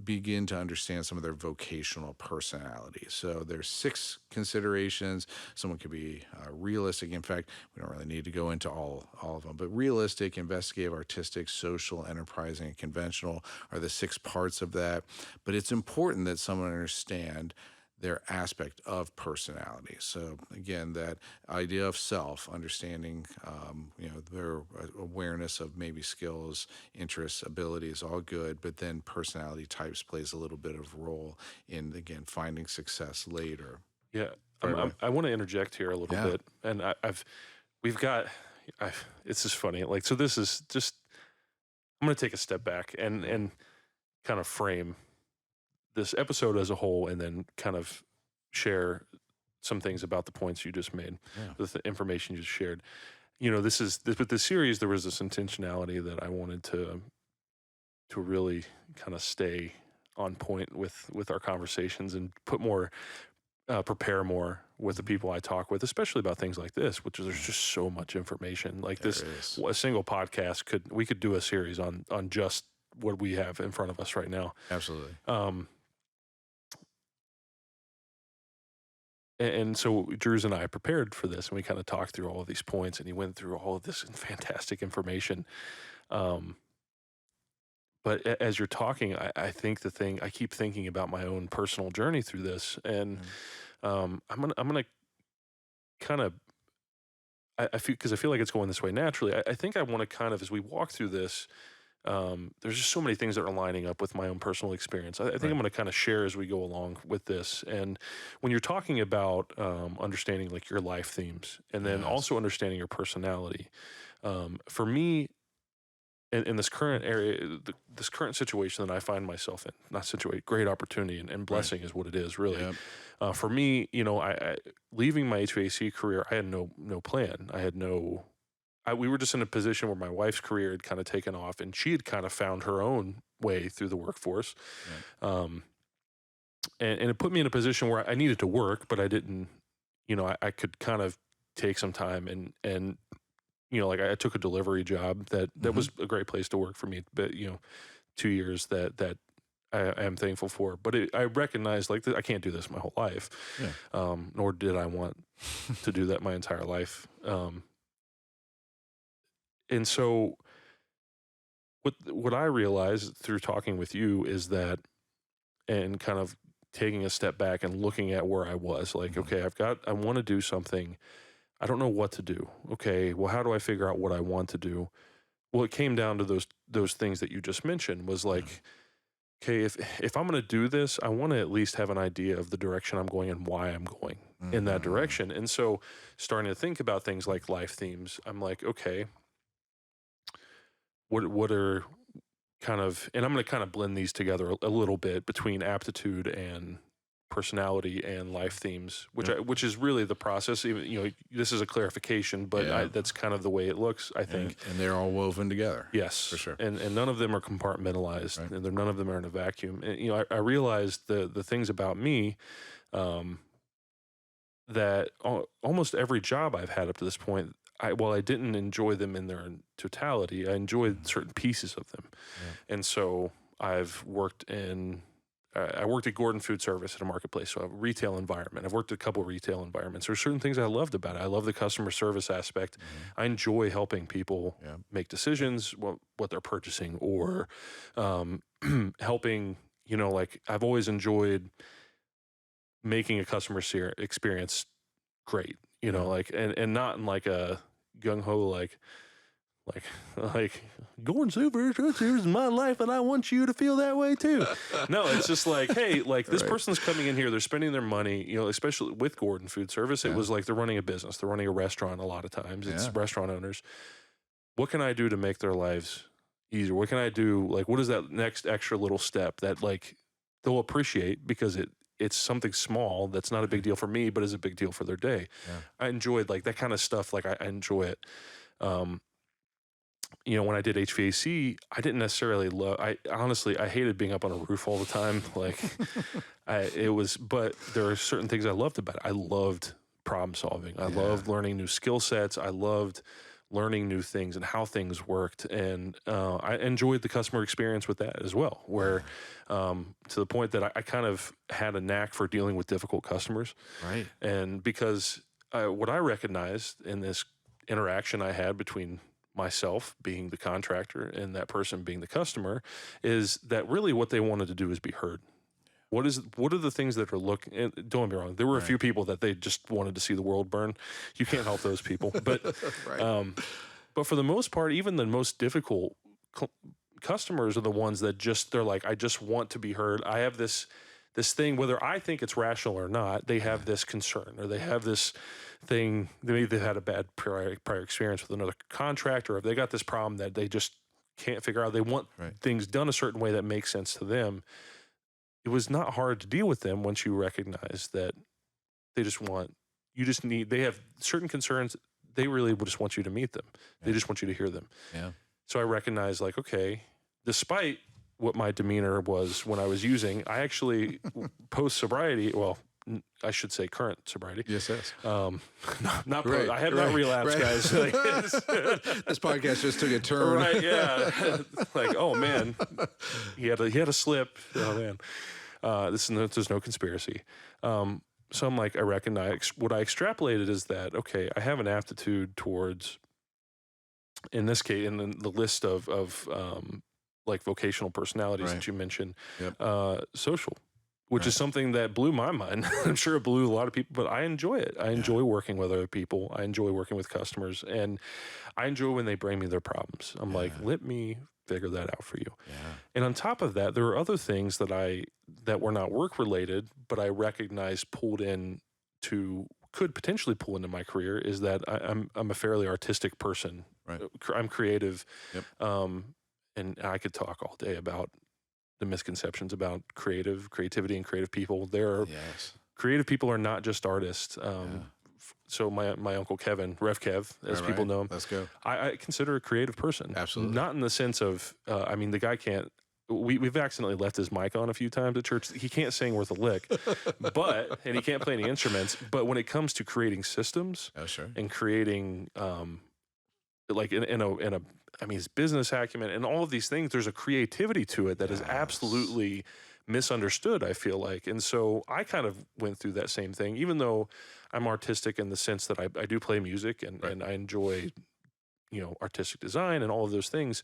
Speaker 2: begin to understand some of their vocational personality. So there's 6 considerations. Someone could be realistic. In fact, we don't really need to go into all of them, but realistic, investigative, artistic, social, enterprising, and conventional are the 6 parts of that. But it's important that someone understand their aspect of personality. So again, that idea of self, understanding, their awareness of maybe skills, interests, abilities, all good, but then personality types plays a little bit of role in, again, finding success later.
Speaker 1: Yeah.
Speaker 2: Right.
Speaker 1: I want to interject here a little
Speaker 2: Yeah.
Speaker 1: bit. And it's just funny. Like, so this is just, I'm going to take a step back and kind of frame this episode as a whole, and then kind of share some things about the points you just made, the information you just shared. With this series, there was this intentionality that I wanted to really kind of stay on point with our conversations and prepare more with the people I talk with, especially about things like this, which there's just so much information. Like this, a single podcast we could do a series on just what we have in front of us right now.
Speaker 2: Absolutely.
Speaker 1: And so Drews and I prepared for this, and we kind of talked through all of these points, and he went through all of this fantastic information. But as you're talking, I think I keep thinking about my own personal journey through this, and I'm gonna kind of, I feel like it's going this way naturally. I think I want to kind of, as we walk through this, there's just so many things that are lining up with my own personal experience. I think I'm going to kind of share as we go along with this. And when you're talking about understanding like your life themes, and then also understanding your personality, for me, in this current area, this current situation that I find myself in, not situation, great opportunity and blessing is what it is, really. Yep. For me, I leaving my HVAC career, I had no plan. We were just in a position where my wife's career had kind of taken off, and she had kind of found her own way through the workforce. Right. And it put me in a position where I needed to work, but I didn't, I could kind of take some time and like I took a delivery job that was a great place to work for me, but 2 years that I am thankful for. But I recognize like I can't do this my whole life,
Speaker 2: Yeah.
Speaker 1: nor did I want to do that my entire life. And so what I realized through talking with you is that, and kind of taking a step back and looking at where I was, like,
Speaker 2: Mhm.
Speaker 1: okay, I want to do something. I don't know what to do. Okay, well, how do I figure out what I want to do? Well, it came down to those things that you just mentioned. Was
Speaker 2: Yeah.
Speaker 1: like, okay, if I'm going to do this, I want to at least have an idea of the direction I'm going and why I'm going in that
Speaker 2: Mhm.
Speaker 1: direction. And so, starting to think about things like life themes, I'm like, okay, what are kind of, and I'm going to kind of blend these together a little bit between aptitude and personality and life themes,
Speaker 2: Yep.
Speaker 1: which is really the process. Even, this is a clarification, but
Speaker 2: Yeah.
Speaker 1: that's kind of the way it looks, I think.
Speaker 2: And they're all woven together.
Speaker 1: Yes,
Speaker 2: For sure.
Speaker 1: and none of them are compartmentalized,
Speaker 2: Right.
Speaker 1: and none of them are in a vacuum. And I realized the things about me, um, that almost every job I've had up to this point, while I didn't enjoy them in their totality, I enjoyed
Speaker 2: Mhm.
Speaker 1: certain pieces of them.
Speaker 2: Yeah.
Speaker 1: And so I worked at Gordon Food Service at a marketplace, so a retail environment. I've worked at a couple of retail environments. There's certain things I loved about it. I love the customer service aspect.
Speaker 2: Mhm.
Speaker 1: I enjoy helping people
Speaker 2: Yeah.
Speaker 1: make decisions, what they're purchasing, or helping. Like I've always enjoyed making a customer experience great.
Speaker 2: Yeah.
Speaker 1: Like and not in like a gung ho like like going super is my life and I want you to feel that way too. No, it's just like, hey, like this
Speaker 2: Right.
Speaker 1: person's coming in here, they're spending their money, especially with Gordon Food Service. It
Speaker 2: Yeah.
Speaker 1: was like they're running a business, they're running a restaurant a lot of times. It's
Speaker 2: Yeah.
Speaker 1: restaurant owners. What can I do to make their lives easier? What can I do? Like, what is that next extra little step that like they'll appreciate because it's something small that's not a big
Speaker 2: Right.
Speaker 1: deal for me, but is a big deal for their day.
Speaker 2: Yeah.
Speaker 1: I enjoyed like that kind of stuff. Like I enjoy it. Um, when I did HVAC, I didn't necessarily love. I honestly, I hated being up on a roof all the time. Like, but there are certain things I loved about it. I loved problem solving. I
Speaker 2: Yeah.
Speaker 1: loved learning new skill sets. I loved learning new things and how things worked, and I enjoyed the customer experience with that as well. Where, to the point that I kind of had a knack for dealing with difficult customers,
Speaker 2: Right.
Speaker 1: and because what I recognized in this interaction I had between myself being the contractor and that person being the customer is that really what they wanted to do is be heard. What are the things that are looking, and don't get me wrong, there were a
Speaker 2: Right.
Speaker 1: few people that they just wanted to see the world burn. You can't help those people. But
Speaker 2: Right.
Speaker 1: um but for the most part, even the most difficult cl- customers are the ones that they're like, I just want to be heard. I have this thing, whether I think it's rational or not, they have this concern, or they have this thing. Maybe they've had a bad prior experience with another contractor, or if they got this problem that they just can't figure out. They want
Speaker 2: Right.
Speaker 1: things done a certain way that makes sense to them. It was not hard to deal with them once you recognize that they just want, they have certain concerns. They really would just want you to meet them. They
Speaker 2: Yeah.
Speaker 1: just want you to hear them.
Speaker 2: Yeah.
Speaker 1: So I recognized, like, okay, despite what my demeanor was when I was using, I actually post sobriety, well, I should say current sobriety.
Speaker 2: Yes. Yes.
Speaker 1: Not
Speaker 2: Right.
Speaker 1: I have not relapsed,
Speaker 2: Right.
Speaker 1: guys. Like,
Speaker 2: This podcast just took a turn.
Speaker 1: right? Yeah. Like, oh man, he had a slip. Oh man, there's no conspiracy. So I'm like, I recognize what I extrapolated is that, okay, I have an aptitude towards, in this case, in the list of like vocational personalities
Speaker 2: Right.
Speaker 1: that you mentioned,
Speaker 2: Yep.
Speaker 1: social, which is
Speaker 2: Right.
Speaker 1: something that blew my mind. I'm sure it blew a lot of people, but I enjoy it. I enjoy working with other people. I enjoy working with customers, and I enjoy when they bring me their problems. I'm like,
Speaker 2: Yeah.
Speaker 1: let me figure that out for you.
Speaker 2: Yeah.
Speaker 1: And on top of that, there are other things that were not work related, but I recognize could potentially pull into my career, is that I'm a fairly artistic person.
Speaker 2: Right.
Speaker 1: I'm creative.
Speaker 2: Yep.
Speaker 1: And I could talk all day about the misconceptions about creativity and creative people.
Speaker 2: Yes.
Speaker 1: Creative people are not just artists.
Speaker 2: Yeah.
Speaker 1: So my uncle Kevin, Rev Kev, as people know him,
Speaker 2: Let's go.
Speaker 1: I consider a creative person.
Speaker 2: Absolutely.
Speaker 1: Not in the sense of, I mean, the guy can't. We've accidentally left his mic on a few times at church. He can't sing worth a lick, and he can't play any instruments. But when it comes to creating systems
Speaker 2: Oh, sure.
Speaker 1: and creating like in a I mean, his business acumen and all of these things, there's a creativity to it that is
Speaker 2: Yes.
Speaker 1: absolutely misunderstood, I feel like. And so I kind of went through that same thing, even though I'm artistic in the sense that I do play music
Speaker 2: Right.
Speaker 1: and I enjoy, artistic design and all of those things.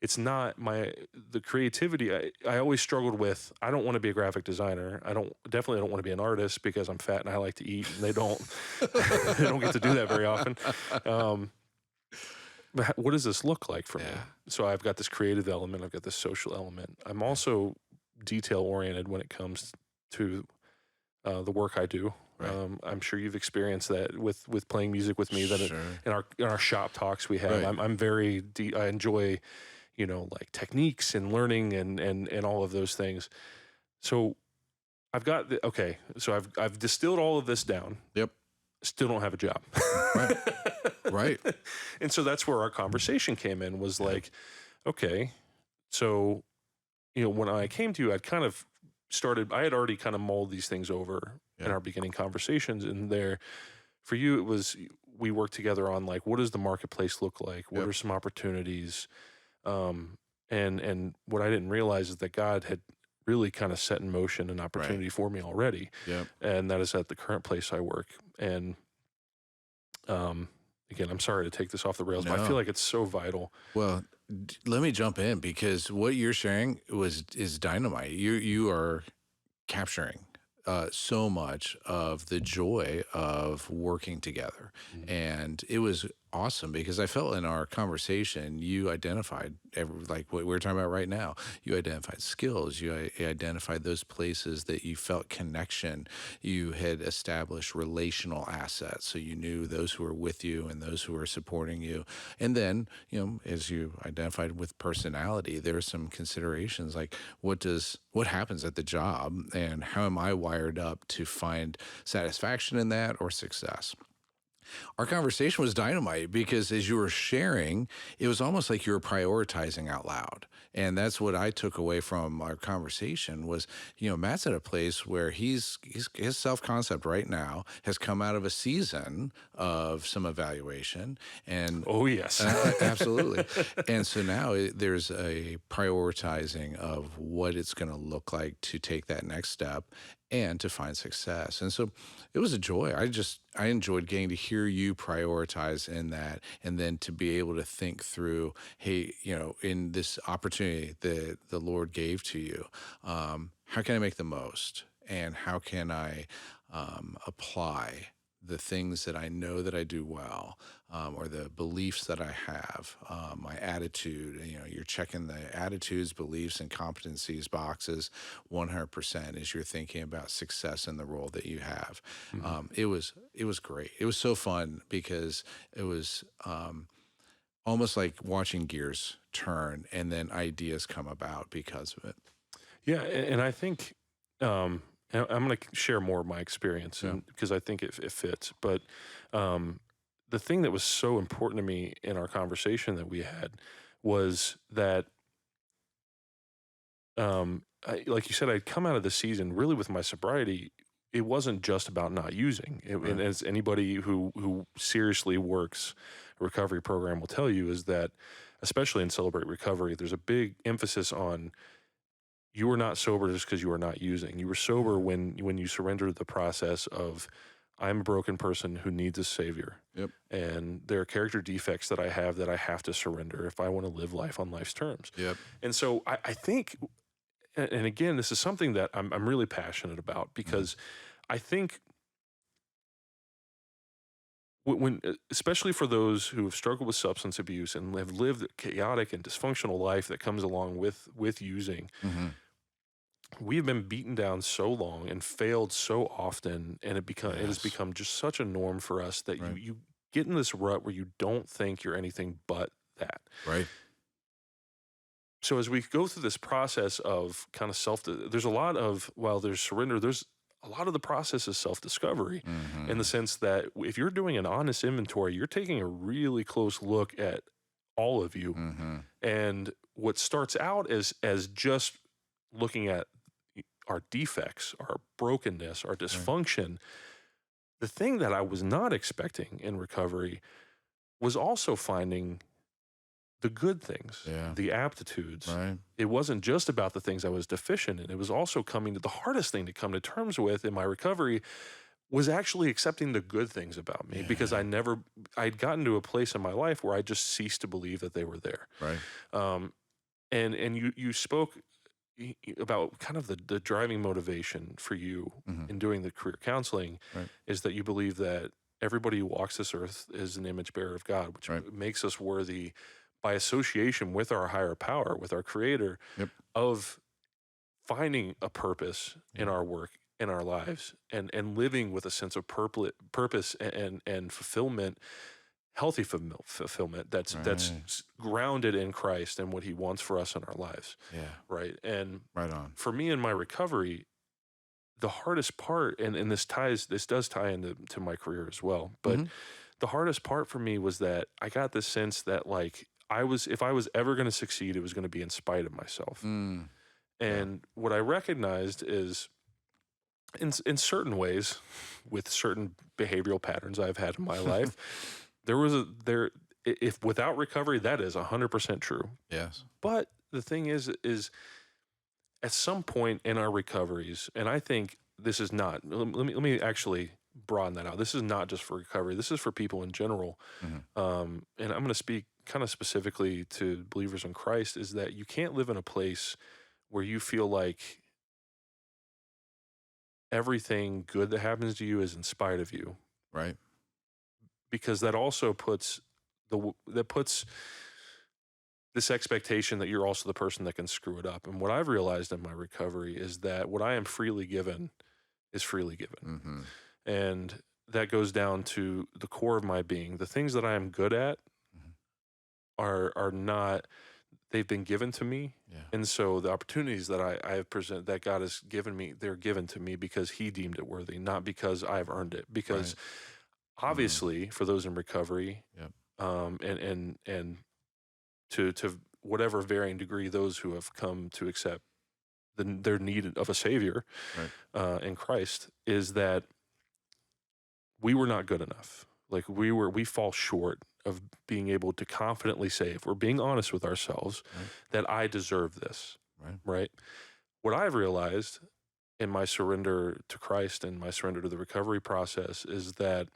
Speaker 1: It's not the creativity. I always struggled with, I don't want to be a graphic designer. Definitely don't want to be an artist because I'm fat and I like to eat and they don't, they don't get to do that very often. Um, but what does this look like for me?
Speaker 2: Yeah.
Speaker 1: So I've got this creative element, I've got this social element. I'm
Speaker 2: Right.
Speaker 1: also detail oriented when it comes to the work I do.
Speaker 2: Right.
Speaker 1: I'm sure you've experienced that with playing music with me.
Speaker 2: Sure.
Speaker 1: In our shop talks we have,
Speaker 2: Right.
Speaker 1: I'm very I enjoy, like techniques and learning and all of those things. So I've distilled all of this down.
Speaker 2: Yep.
Speaker 1: Still don't have a job.
Speaker 2: Right. Right.
Speaker 1: And so that's where our conversation came in, was
Speaker 2: Yeah.
Speaker 1: like, okay, so, when I came to you, I had already kind of mulled these things over in
Speaker 2: Yeah.
Speaker 1: our beginning conversations. And there, for you, it was, we worked together on like, what does the marketplace look like? What
Speaker 2: Yep.
Speaker 1: are some opportunities? And what I didn't realize is that God had really kind of set in motion an
Speaker 2: Right.
Speaker 1: opportunity for me already.
Speaker 2: Yep.
Speaker 1: And that is at the current place I work. And, again, I'm sorry to take this off the rails, but I feel
Speaker 2: No.
Speaker 1: like it's so vital.
Speaker 2: Well, let me jump in because what you're sharing is dynamite. You are capturing so much of the joy of working together,
Speaker 1: Mhm.
Speaker 2: and it was awesome because I felt in our conversation you identified like what we're talking about right now. You identified skills. You identified those places that you felt connection. You had established relational assets, so you knew those who were with you and those who were supporting you. And then, as you identified with personality, there are some considerations like what happens at the job and how am I wired up to find satisfaction in that or success. Our conversation was dynamite because as you were sharing, it was almost like you were prioritizing out loud. And that's what I took away from our conversation was, Matt's at a place where his self-concept right now has come out of a season of some evaluation and
Speaker 1: Oh, yes.
Speaker 2: absolutely. And so now there's a prioritizing of what it's going to look like to take that next step and to find success. And so it was a joy. I enjoyed getting to hear you prioritize in that and then to be able to think through, hey, in this opportunity that the Lord gave to you, how can I make the most? And how can I apply the things that I know that I do well, or the beliefs that I have, my attitude. You're checking the attitudes, beliefs, and competencies boxes 100% as you're thinking about success in the role that you have.
Speaker 1: Mhm.
Speaker 2: It was great. It was so fun because it was almost like watching gears turn and then ideas come about because of it.
Speaker 1: Yeah, and I think, and I'm going to share more of my experience,
Speaker 2: Yeah.
Speaker 1: and because I think it fits. But the thing that was so important to me in our conversation that we had was that, like you said, I'd come out of the season really with my sobriety. It wasn't just about not using. And
Speaker 2: Right.
Speaker 1: as anybody who seriously works a recovery program will tell you, is that, especially in Celebrate Recovery, there's a big emphasis on, you were not sober just because you were not using. You were sober when you surrendered the process of, I'm a broken person who needs a savior.
Speaker 2: Yep.
Speaker 1: And there are character defects that I have to surrender if I want to live life on life's terms.
Speaker 2: Yep.
Speaker 1: And so I think, and again, this is something that I'm really passionate about, because I think especially for those who have struggled with substance abuse and have lived a chaotic and dysfunctional life that comes along with using,
Speaker 2: Mm-hmm.
Speaker 1: we have been beaten down so long and failed so often, and it has
Speaker 2: Yes.
Speaker 1: become just such a norm for us that
Speaker 2: Right.
Speaker 1: you get in this rut where you don't think you're anything but that.
Speaker 2: Right.
Speaker 1: So as we go through this process of kind of there's a lot of, while there's surrender, there's a lot of the process is self-discovery, in the
Speaker 2: Mm-hmm.
Speaker 1: sense that if you're doing an honest inventory, you're taking a really close look at all of you.
Speaker 2: Mm-hmm.
Speaker 1: And what starts out as just looking at our defects, our brokenness, our
Speaker 2: Right.
Speaker 1: dysfunction, the thing that I was not expecting in recovery was also finding the good things,
Speaker 2: Yeah.
Speaker 1: the aptitudes.
Speaker 2: Right.
Speaker 1: It wasn't just about the things I was deficient in. It was also coming to the hardest thing to come to terms with in my recovery was actually accepting the good things about me, because
Speaker 2: Yeah.
Speaker 1: I'd gotten to a place in my life where I just ceased to believe that they were there.
Speaker 2: Right.
Speaker 1: Um, and you spoke about kind of the driving motivation for you
Speaker 2: Hmm.
Speaker 1: in doing the career counseling
Speaker 2: Right.
Speaker 1: is that you believe that everybody who walks this earth is an image bearer of God, which
Speaker 2: Right.
Speaker 1: makes us worthy by association with our higher power, with our creator,
Speaker 2: Yep.
Speaker 1: of finding a purpose in
Speaker 2: Yeah.
Speaker 1: our work, in our lives, and living with a sense of purpose and fulfillment, healthy fulfillment that's
Speaker 2: Right.
Speaker 1: grounded in Christ and what he wants for us in our lives,
Speaker 2: Yeah.
Speaker 1: right? And
Speaker 2: Right on.
Speaker 1: for me in my recovery, the hardest part, and this does tie into my career as well, but
Speaker 2: Hmm.
Speaker 1: the hardest part for me was that I got the sense that, like, if I was ever going to succeed, it was going to be in spite of myself.
Speaker 2: Mm. Yeah.
Speaker 1: And what I recognized is, in certain ways, with certain behavioral patterns I've had in my life, if without recovery, that is 100% true.
Speaker 2: Yes.
Speaker 1: But the thing is at some point in our recoveries, and I think this is not, let me actually broaden that out. This is not just for recovery. This is for people in general.
Speaker 2: Hmm.
Speaker 1: And I'm going to speak kind of specifically to believers in Christ, is that you can't live in a place where you feel like everything good that happens to you is in spite of you,
Speaker 2: Right.
Speaker 1: because that also puts this expectation that you're also the person that can screw it up. And what I've realized in my recovery is that what I am freely given is freely given.
Speaker 2: Hmm.
Speaker 1: And that goes down to the core of my being. The things that I am good at
Speaker 2: Hmm.
Speaker 1: are not, they've been given to me.
Speaker 2: Yeah.
Speaker 1: And so the opportunities that I have that God has given me, they're given to me because he deemed it worthy, not because I've earned it. Because
Speaker 2: Right. Mm.
Speaker 1: obviously for those in recovery,
Speaker 2: Yep.
Speaker 1: and to whatever varying degree, those who have come to accept their need of a savior
Speaker 2: Right.
Speaker 1: in Christ, is that we were not good enough. Like we fall short of being able to confidently say, if we're being honest with ourselves,
Speaker 2: Right.
Speaker 1: that I deserve this,
Speaker 2: Right.
Speaker 1: right? What I've realized in my surrender to Christ and my surrender to the recovery process is that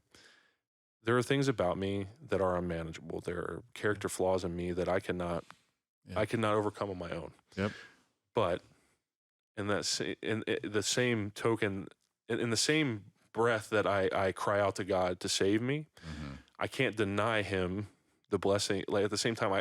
Speaker 1: there are things about me that are unmanageable. There are character flaws in me that I cannot
Speaker 2: Yeah.
Speaker 1: overcome on my own.
Speaker 2: Yep.
Speaker 1: But in the same token, in the same breath that I cry out to God to save me,
Speaker 2: Hmm.
Speaker 1: I can't deny him the blessing. Like, at the same time,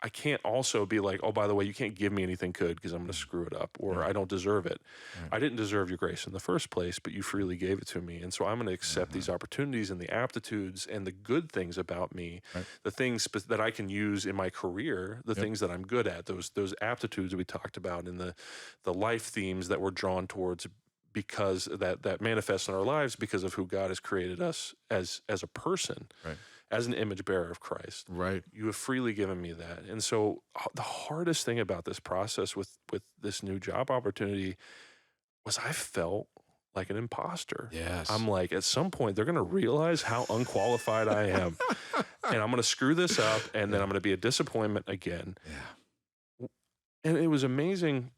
Speaker 1: I can't also be like, oh, by the way, you can't give me anything good because I'm going to screw it up, or
Speaker 2: Right.
Speaker 1: I don't deserve it.
Speaker 2: Right.
Speaker 1: I didn't deserve your grace in the first place, but you freely gave it to me. And so I'm going to accept these opportunities and the aptitudes and the good things about me,
Speaker 2: Right.
Speaker 1: the things that I can use in my career, the
Speaker 2: Yep.
Speaker 1: things that I'm good at, those aptitudes we talked about, and the life themes that we're drawn towards, because that manifests in our lives because of who God has created us as a person,
Speaker 2: Right.
Speaker 1: as an image bearer of Christ.
Speaker 2: Right.
Speaker 1: You have freely given me that. And so the hardest thing about this process with this new job opportunity was I felt like an imposter.
Speaker 2: Yes.
Speaker 1: I'm like, at some point they're going to realize how unqualified I am, and I'm going to screw this up, and then I'm going to be a disappointment again.
Speaker 2: Yeah.
Speaker 1: And it was amazing.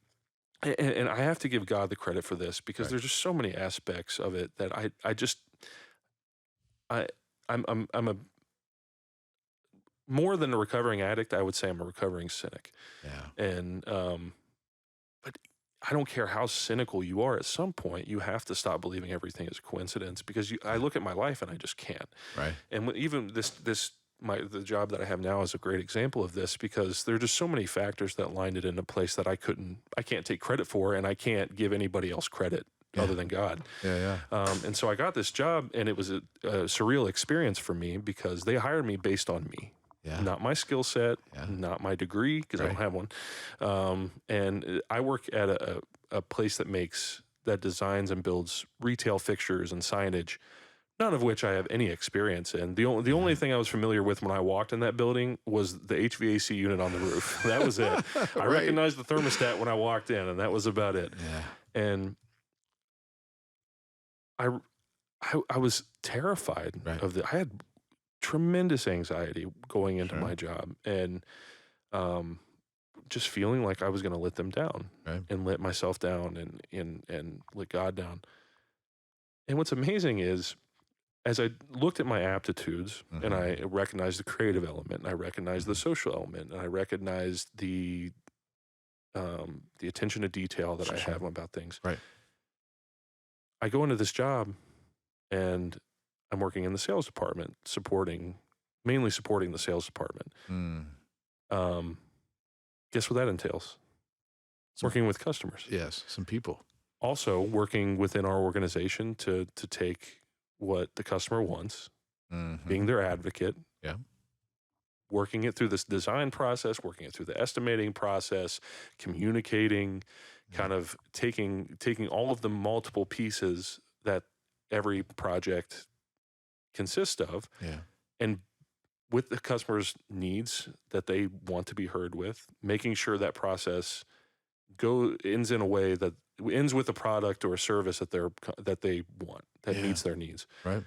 Speaker 1: And I have to give God the credit for this, because
Speaker 2: Right.
Speaker 1: there's just so many aspects of it that I'm a more than a recovering addict. I would say I'm a recovering cynic.
Speaker 2: Yeah.
Speaker 1: And but I don't care how cynical you are. At some point, you have to stop believing everything is a coincidence, because I look at my life and I just can't.
Speaker 2: Right.
Speaker 1: And even the job that I have now is a great example of this, because there are just so many factors that lined it into place that I can't take credit for, and I can't give anybody else credit other than God.
Speaker 2: Yeah. Yeah.
Speaker 1: And so I got this job, and it was a surreal experience for me, because they hired me based on me.
Speaker 2: Yeah.
Speaker 1: Not my skill set,
Speaker 2: Yeah.
Speaker 1: not my degree, because I
Speaker 2: Right.
Speaker 1: don't have one. And I work at a place that designs and builds retail fixtures and signage, none of which I have any experience in. The only thing I was familiar with when I walked in that building was the HVAC unit on the roof. That was it. I
Speaker 2: Right.
Speaker 1: recognized the thermostat when I walked in, and that was about it.
Speaker 2: Yeah.
Speaker 1: And I was terrified
Speaker 2: Right.
Speaker 1: of I had tremendous anxiety going into
Speaker 2: Sure.
Speaker 1: my job, and um, just feeling like I was going to let them down
Speaker 2: Right.
Speaker 1: and let myself down and let God down. And what's amazing is, as I looked at my aptitudes and
Speaker 2: Mm-hmm.
Speaker 1: I recognized the creative element, and I recognized the
Speaker 2: Mm-hmm.
Speaker 1: social element, and I recognized the attention to detail that
Speaker 2: Sure.
Speaker 1: I
Speaker 2: Sure.
Speaker 1: have about things.
Speaker 2: Right.
Speaker 1: I go into this job and I'm working in the sales department, mainly supporting the sales department.
Speaker 2: Mm.
Speaker 1: Um, guess what that entails?
Speaker 2: Some,
Speaker 1: Working with customers.
Speaker 2: yes. Some people.
Speaker 1: Also working within our organization to take what the customer wants,
Speaker 2: Mm-hmm.
Speaker 1: being their advocate,
Speaker 2: Yeah.
Speaker 1: working it through this design process, working it through the estimating process, communicating,
Speaker 2: Yeah.
Speaker 1: kind of taking all of the multiple pieces that every project consists of,
Speaker 2: Yeah.
Speaker 1: and with the customer's needs that they want to be heard with, making sure that process ends in a way that ends with a product or a service that they want, that
Speaker 2: Yeah.
Speaker 1: meets their needs.
Speaker 2: Right.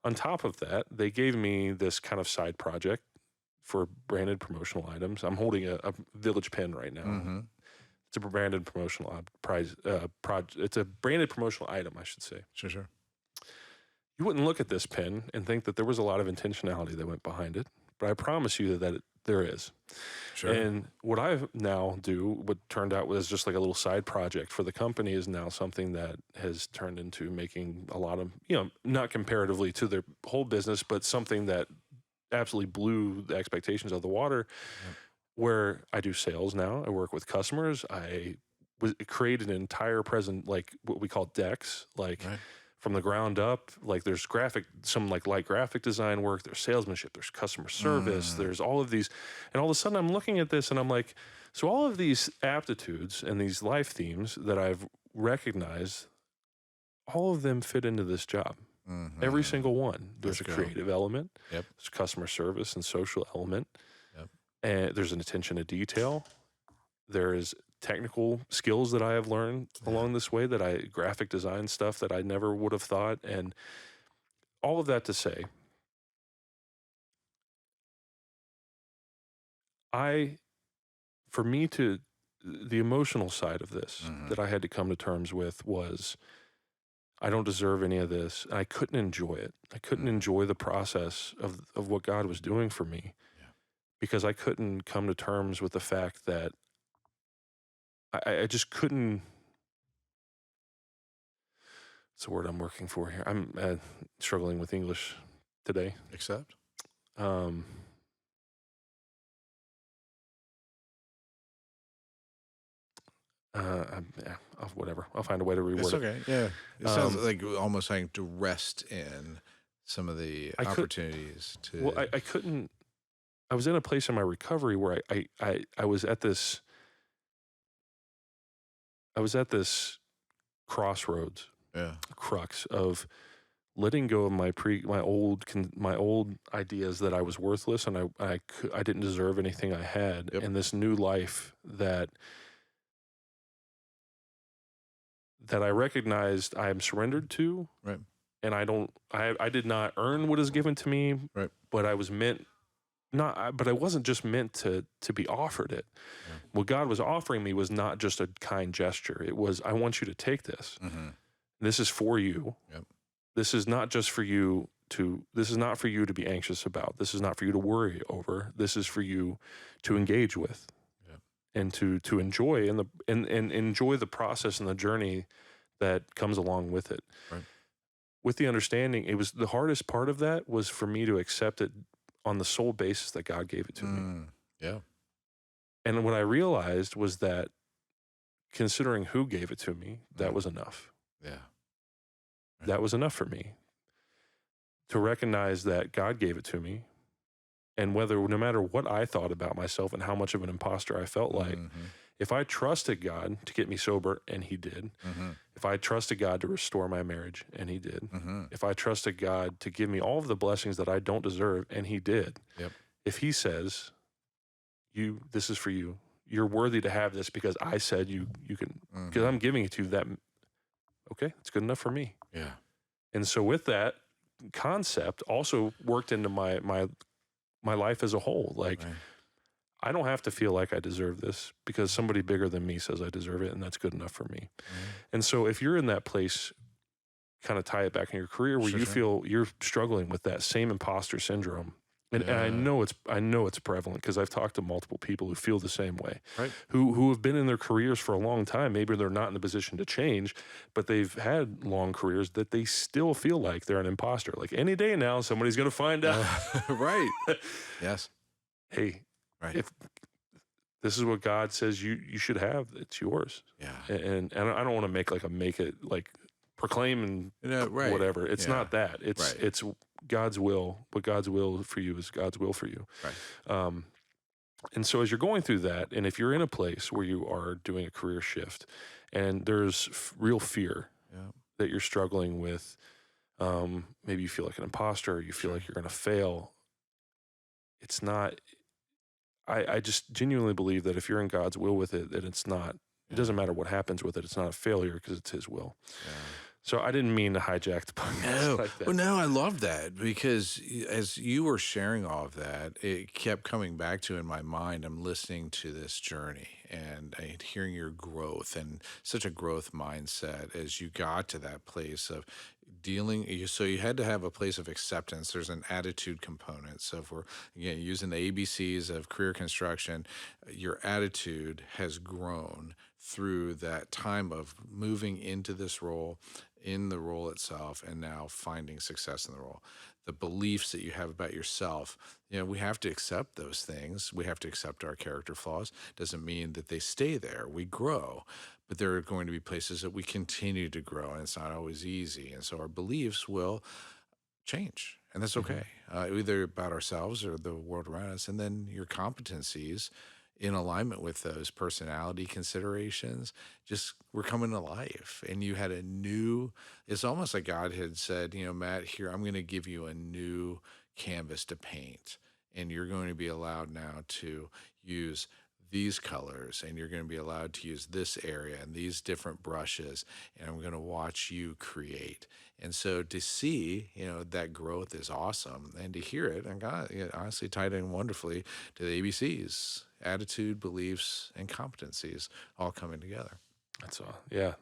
Speaker 1: On top of that, they gave me this kind of side project for branded promotional items. I'm holding a Village pen right now.
Speaker 2: Mm-hmm.
Speaker 1: It's a branded promotional it's a branded promotional item, I should say.
Speaker 2: Sure. Sure.
Speaker 1: You wouldn't look at this pen and think that there was a lot of intentionality that went behind it, but I promise you that there is.
Speaker 2: Sure.
Speaker 1: And what I now do, what turned out was just like a little side project for the company, is now something that has turned into making a lot of, not comparatively to their whole business, but something that absolutely blew the expectations of the water,
Speaker 2: Yep.
Speaker 1: where I do sales now. I work with customers. I created an entire like what we call decks, like
Speaker 2: Right.
Speaker 1: from the ground up. Like there's some like light graphic design work, there's salesmanship, there's customer service,
Speaker 2: Mm.
Speaker 1: there's all of these. And all of a sudden I'm looking at this and I'm like, so all of these aptitudes and these life themes that I've recognized, all of them fit into this job.
Speaker 2: Mm-hmm.
Speaker 1: Every single one. There's
Speaker 2: Let's
Speaker 1: a
Speaker 2: go.
Speaker 1: creative element,
Speaker 2: Yep.
Speaker 1: there's a customer service and social element,
Speaker 2: Yep.
Speaker 1: and there's an attention to detail. There is technical skills that I have learned along this way, graphic design stuff that I never would have thought. And all of that to say, the emotional side of this
Speaker 2: Mm-hmm.
Speaker 1: that I had to come to terms with was, I don't deserve any of this. And I couldn't enjoy it. I couldn't enjoy the process of what God was doing for me,
Speaker 2: Yeah.
Speaker 1: because I couldn't come to terms with the fact that I just couldn't. It's the word I'm working for here. I'm struggling with English today.
Speaker 2: Accept.
Speaker 1: Um, whatever. I'll find a way to reword
Speaker 2: It's
Speaker 1: it.
Speaker 2: okay. Yeah. It sounds
Speaker 1: Um,
Speaker 2: like almost having to rest in some of the
Speaker 1: I could-
Speaker 2: opportunities to.
Speaker 1: Well, I couldn't. I was in a place in my recovery where I was at this. I was at this crossroads,
Speaker 2: Yeah.
Speaker 1: crux of letting go of my old ideas that I was worthless and I didn't deserve anything I had,
Speaker 2: Yep.
Speaker 1: and this new life that I recognized I am surrendered to,
Speaker 2: Right.
Speaker 1: and I did not earn what is given to me,
Speaker 2: Right.
Speaker 1: but I was meant but I wasn't just meant to be offered it.
Speaker 2: Yeah.
Speaker 1: What God was offering me was not just a kind gesture. It was, I want you to take this.
Speaker 2: Mm-hmm.
Speaker 1: This is for you.
Speaker 2: Yep.
Speaker 1: This is not just for you this is not for you to be anxious about. This is not for you to worry over. This is for you to engage with.
Speaker 2: Yep.
Speaker 1: And to enjoy and enjoy the process and the journey that comes along with it.
Speaker 2: Right.
Speaker 1: With the understanding, it was the hardest part of that was for me to accept it on the sole basis that God gave it to me.
Speaker 2: Yeah.
Speaker 1: And what I realized was that, considering who gave it to me, that was enough.
Speaker 2: Yeah. Right.
Speaker 1: That was enough for me to recognize that God gave it to me, and no matter what I thought about myself and how much of an imposter I felt like,
Speaker 2: Mm-hmm.
Speaker 1: if I trusted God to get me sober, and he did,
Speaker 2: Mm-hmm.
Speaker 1: if I trusted God to restore my marriage, and he did,
Speaker 2: Mm-hmm.
Speaker 1: if I trusted God to give me all of the blessings that I don't deserve, and he did,
Speaker 2: Yep.
Speaker 1: if he says, this is for you, you're worthy to have this because I said you can, because
Speaker 2: Mm-hmm.
Speaker 1: I'm giving it to you, okay, it's good enough for me.
Speaker 2: Yeah.
Speaker 1: And so with that concept also worked into my life as a whole. Like,
Speaker 2: Right.
Speaker 1: I don't have to feel like I deserve this because somebody bigger than me says I deserve it, and that's good enough for me.
Speaker 2: Right.
Speaker 1: And so if you're in that place, kind of tie it back in your career where
Speaker 2: Sure,
Speaker 1: you
Speaker 2: sure.
Speaker 1: feel you're struggling with that same imposter syndrome. And I
Speaker 2: Yeah.
Speaker 1: know it's prevalent because I've talked to multiple people who feel the same way,
Speaker 2: Right.
Speaker 1: who have been in their careers for a long time. Maybe they're not in the position to change, but they've had long careers that they still feel like they're an imposter. Like any day now, somebody's going to find out.
Speaker 2: Right. Yes.
Speaker 1: Hey,
Speaker 2: Right.
Speaker 1: if this is what God says you should have, it's yours.
Speaker 2: Yeah.
Speaker 1: And I don't want to make it like proclaim and
Speaker 2: Right.
Speaker 1: whatever. It's
Speaker 2: Yeah.
Speaker 1: not that. It's
Speaker 2: Right.
Speaker 1: it's God's will. What God's will for you is God's will for you.
Speaker 2: Right.
Speaker 1: And so as you're going through that, and if you're in a place where you are doing a career shift, and there's real fear
Speaker 2: Yeah.
Speaker 1: that you're struggling with, maybe you feel like an imposter, or you feel
Speaker 2: Sure.
Speaker 1: like you're going to fail. It's not. I just genuinely believe that if you're in God's will with it, that it's not. It doesn't matter what happens with it. It's not a failure because it's His will.
Speaker 2: Yeah.
Speaker 1: So I didn't mean to hijack the podcast
Speaker 2: No,
Speaker 1: like that.
Speaker 2: well, no, I love that because as you were sharing all of that, it kept coming back to in my mind. I'm listening to this journey and hearing your growth and such a growth mindset as you got to that place of dealing. So you had to have a place of acceptance. There's an attitude component. So if we're again using the ABCs of career construction, your attitude has grown through that time of moving into this role, in the role itself, and now finding success in the role. The beliefs that you have about yourself, we have to accept those things. We have to accept our character flaws. Doesn't mean that they stay there. We grow, but there are going to be places that we continue to grow, and it's not always easy. And so our beliefs will change, and that's okay. Either about ourselves or the world around us, and then your competencies in alignment with those personality considerations just were coming to life. And you had a new, it's almost like God had said, Matt, here, I'm going to give you a new canvas to paint, and you're going to be allowed now to use these colors, and you're going to be allowed to use this area and these different brushes, and I'm going to watch you create. And so to see, that growth is awesome, and to hear it, and God, honestly tied in wonderfully to the ABCs: attitude, beliefs, and competencies all coming together.
Speaker 1: That's all. Yeah.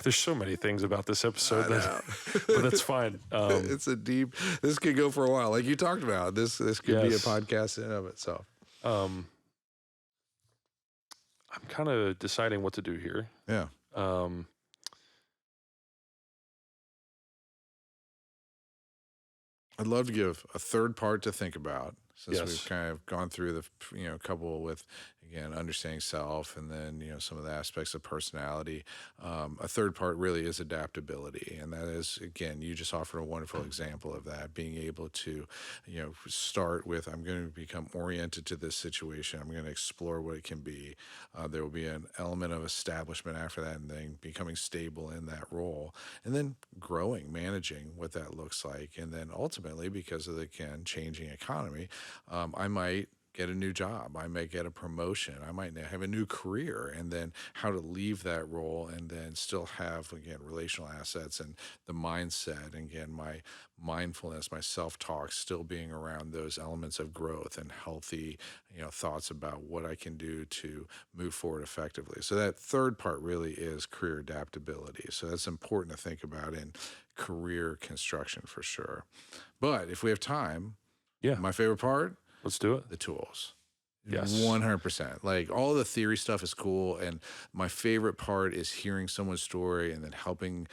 Speaker 1: There's so many things about this episode, but that's fine.
Speaker 2: It's a deep. This could go for a while, like you talked about. This could be a
Speaker 1: Yes.
Speaker 2: podcast in and of itself.
Speaker 1: I'm kind of deciding what to do here.
Speaker 2: Yeah. I'd love to give a third part to think about since
Speaker 1: Yes.
Speaker 2: we've kind of gone through the couple with, again, understanding self, and then some of the aspects of personality. A third part really is adaptability, and that is, again, you just offered a wonderful example of that, being able to start with, I'm going to become oriented to this situation, I'm going to explore what it can be. There will be an element of establishment after that, and then becoming stable in that role, and then growing, managing what that looks like. And then ultimately, because of the, again, changing economy, I might get a new job, I might get a promotion, I might have a new career, and then how to leave that role and then still have, again, relational assets and the mindset, and again, my mindfulness, my self-talk still being around those elements of growth and healthy, thoughts about what I can do to move forward effectively. So that third part really is career adaptability. So that's important to think about in career construction for sure. But if we have time, my favorite part,
Speaker 1: Let's do it.
Speaker 2: the tools.
Speaker 1: Yes.
Speaker 2: 100%. Like, all the theory stuff is cool. And my favorite part is hearing someone's story and then helping,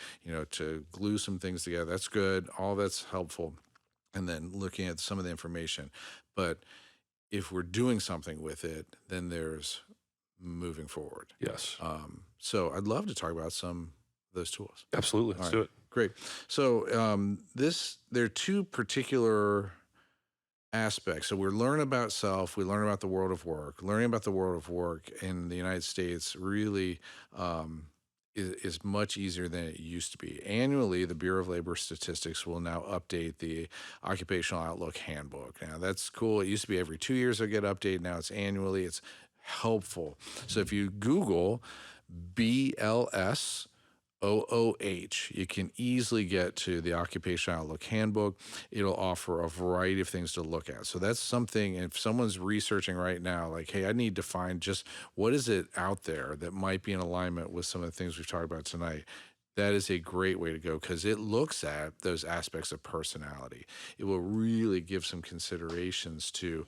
Speaker 2: to glue some things together. That's good. All that's helpful. And then looking at some of the information. But if we're doing something with it, then there's moving forward.
Speaker 1: Yes.
Speaker 2: So I'd love to talk about some of those tools.
Speaker 1: Absolutely. Let's do it.
Speaker 2: Great. So there are two particular aspects. So we learn about self, we learn about the world of work. Learning about the world of work in the United States really is much easier than it used to be. Annually, the Bureau of Labor Statistics will now update the Occupational Outlook Handbook. Now, that's cool. It used to be every 2 years it'll get updated. Now it's annually. It's helpful. So if you Google BLS OOH. You can easily get to the Occupational Outlook Handbook. It'll offer a variety of things to look at. So that's something, if someone's researching right now, like, hey, I need to find just what is it out there that might be in alignment with some of the things we've talked about tonight. That is a great way to go because it looks at those aspects of personality. It will really give some considerations to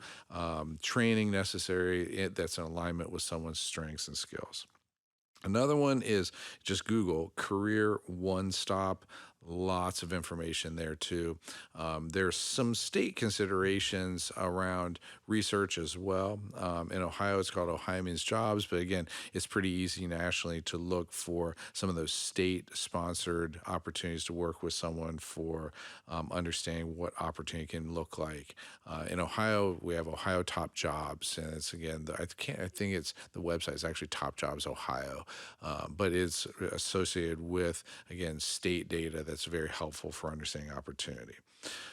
Speaker 2: training necessary that's in alignment with someone's strengths and skills. Another one is just Google career one stop. Lots of information there too. There's some state considerations around research as well. In Ohio, it's called Ohio Means Jobs, but again, it's pretty easy nationally to look for some of those state-sponsored opportunities to work with someone for understanding what opportunity can look like. In Ohio, we have Ohio Top Jobs, and it's again, I think it's the website is actually Top Jobs Ohio, but it's associated with again state data that's very helpful for understanding opportunity.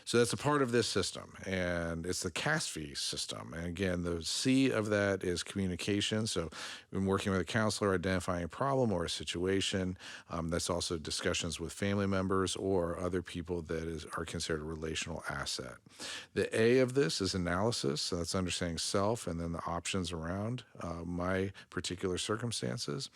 Speaker 2: So that's a part of this system, and it's the CASFI system. And again, the C of that is communication. So when working with a counselor, identifying a problem or a situation, that's also discussions with family members or other people that are considered a relational asset. The A of this is analysis. So that's understanding self and then the options around my particular circumstances.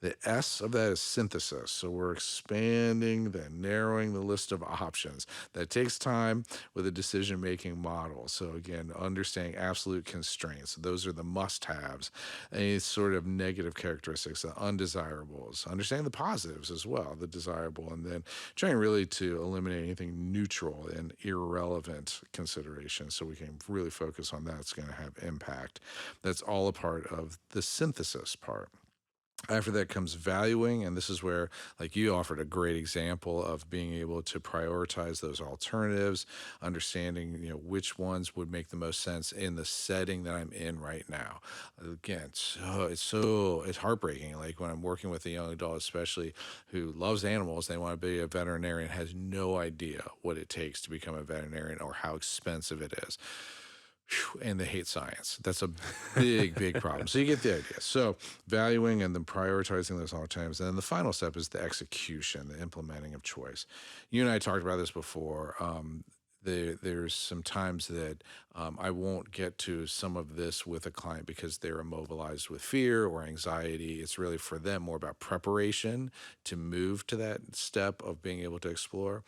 Speaker 2: The S of that is synthesis. So we're expanding, then narrowing the list of options. That takes time with a decision-making model. So again, understanding absolute constraints. Those are the must-haves. Any sort of negative characteristics, the undesirables. Understanding the positives as well, the desirable, and then trying really to eliminate anything neutral and irrelevant considerations so we can really focus on that's going to have impact. That's all a part of the synthesis part. After that comes valuing, and this is where, like you offered a great example of being able to prioritize those alternatives, understanding which ones would make the most sense in the setting that I'm in right now. Again, it's heartbreaking. Like when I'm working with a young adult, especially who loves animals, they want to be a veterinarian, has no idea what it takes to become a veterinarian or how expensive it is. And they hate science. That's a big, big problem. So you get the idea. So valuing and then prioritizing those alternatives. And then the final step is the execution, the implementing of choice. You and I talked about this before. There's some times that I won't get to some of this with a client because they're immobilized with fear or anxiety. It's really for them more about preparation to move to that step of being able to explore,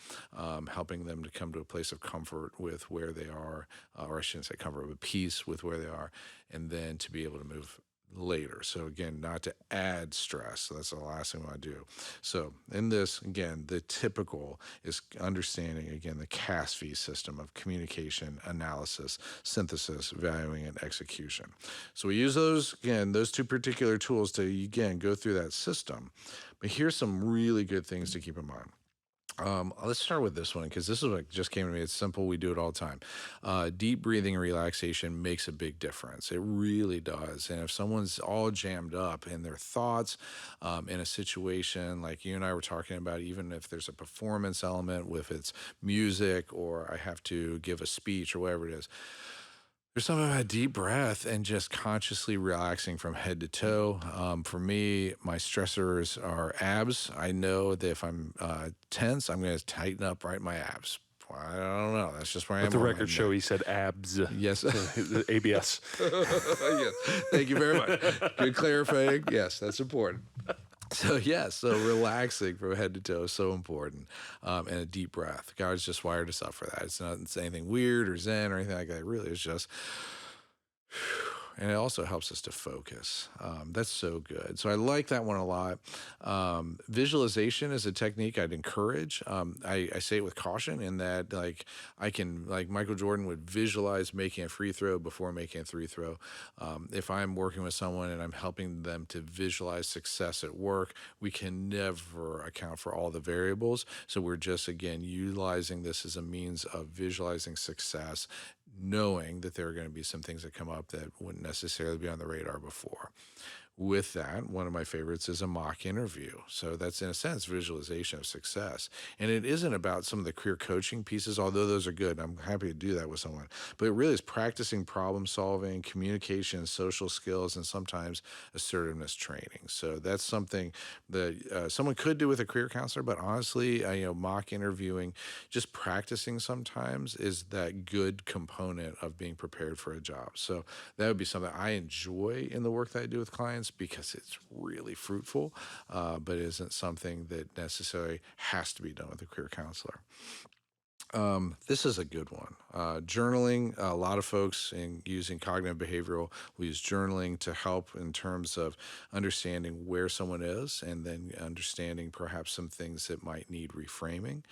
Speaker 2: helping them to come to a place of comfort with where they are, or I shouldn't say comfort, but peace with where they are, and then to be able to move later. So again, not to add stress. So that's the last thing I want to do. So in this, again, the typical is understanding, again, the CASFI system of communication, analysis, synthesis, valuing, and execution. So we use those, again, those two particular tools to, again, go through that system. But here's some really good things to keep in mind. Let's start with this one because this is what just came to me. It's simple. We do it all the time. Deep breathing and relaxation makes a big difference. It really does. And if someone's all jammed up in their thoughts in a situation like you and I were talking about, even if there's a performance element with its music or I have to give a speech or whatever it is, there's something about a deep breath and just consciously relaxing from head to toe. For me, my stressors are abs. I know that if I'm tense, I'm going to tighten up right my abs. I don't know. That's just where I am.
Speaker 1: Let the record show he said abs.
Speaker 2: Yes.
Speaker 1: ABS.
Speaker 2: Yes. Thank you very much. Good clarifying. Yes, that's important. So relaxing from head to toe is so important, and a deep breath. God's just wired us up for that. It's anything weird or zen or anything like that. It really is just, and it also helps us to focus. That's so good. So I like that one a lot. Visualization is a technique I'd encourage. I say it with caution in that, like, I can, like Michael Jordan would visualize making a free throw before making a free throw. If I'm working with someone and I'm helping them to visualize success at work, we can never account for all the variables. So we're just, again, utilizing this as a means of visualizing success, knowing that there are going to be some things that come up that wouldn't necessarily be on the radar before. with that, one of my favorites is a mock interview. So that's, in a sense, visualization of success. And it isn't about some of the career coaching pieces, although those are good. I'm happy to do that with someone. But it really is practicing problem solving, communication, social skills, and sometimes assertiveness training. So that's something that someone could do with a career counselor. But honestly, mock interviewing, just practicing sometimes is that good component of being prepared for a job. So that would be something I enjoy in the work that I do with clients because it's really fruitful, but isn't something that necessarily has to be done with a career counselor. This is a good one. Journaling, a lot of folks in using cognitive behavioral will use journaling to help in terms of understanding where someone is and then understanding perhaps some things that might need reframing.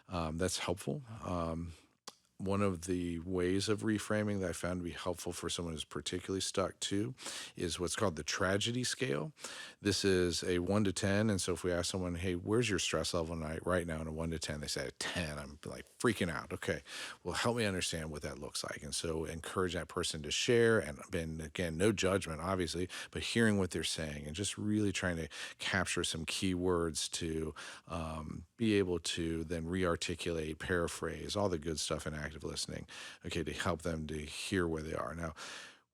Speaker 2: That's helpful. One of the ways of reframing that I found to be helpful for someone who's particularly stuck to is what's called the tragedy scale. This is a 1 to 10. And so if we ask someone, hey, where's your stress level right now in a 1 to 10? They say a 10. I'm like freaking out. Okay, well, help me understand what that looks like. And so encourage that person to share. And again, no judgment, obviously, but hearing what they're saying and just really trying to capture some key words to be able to then re-articulate, paraphrase, all the good stuff in active listening, okay, to help them to hear where they are. Now,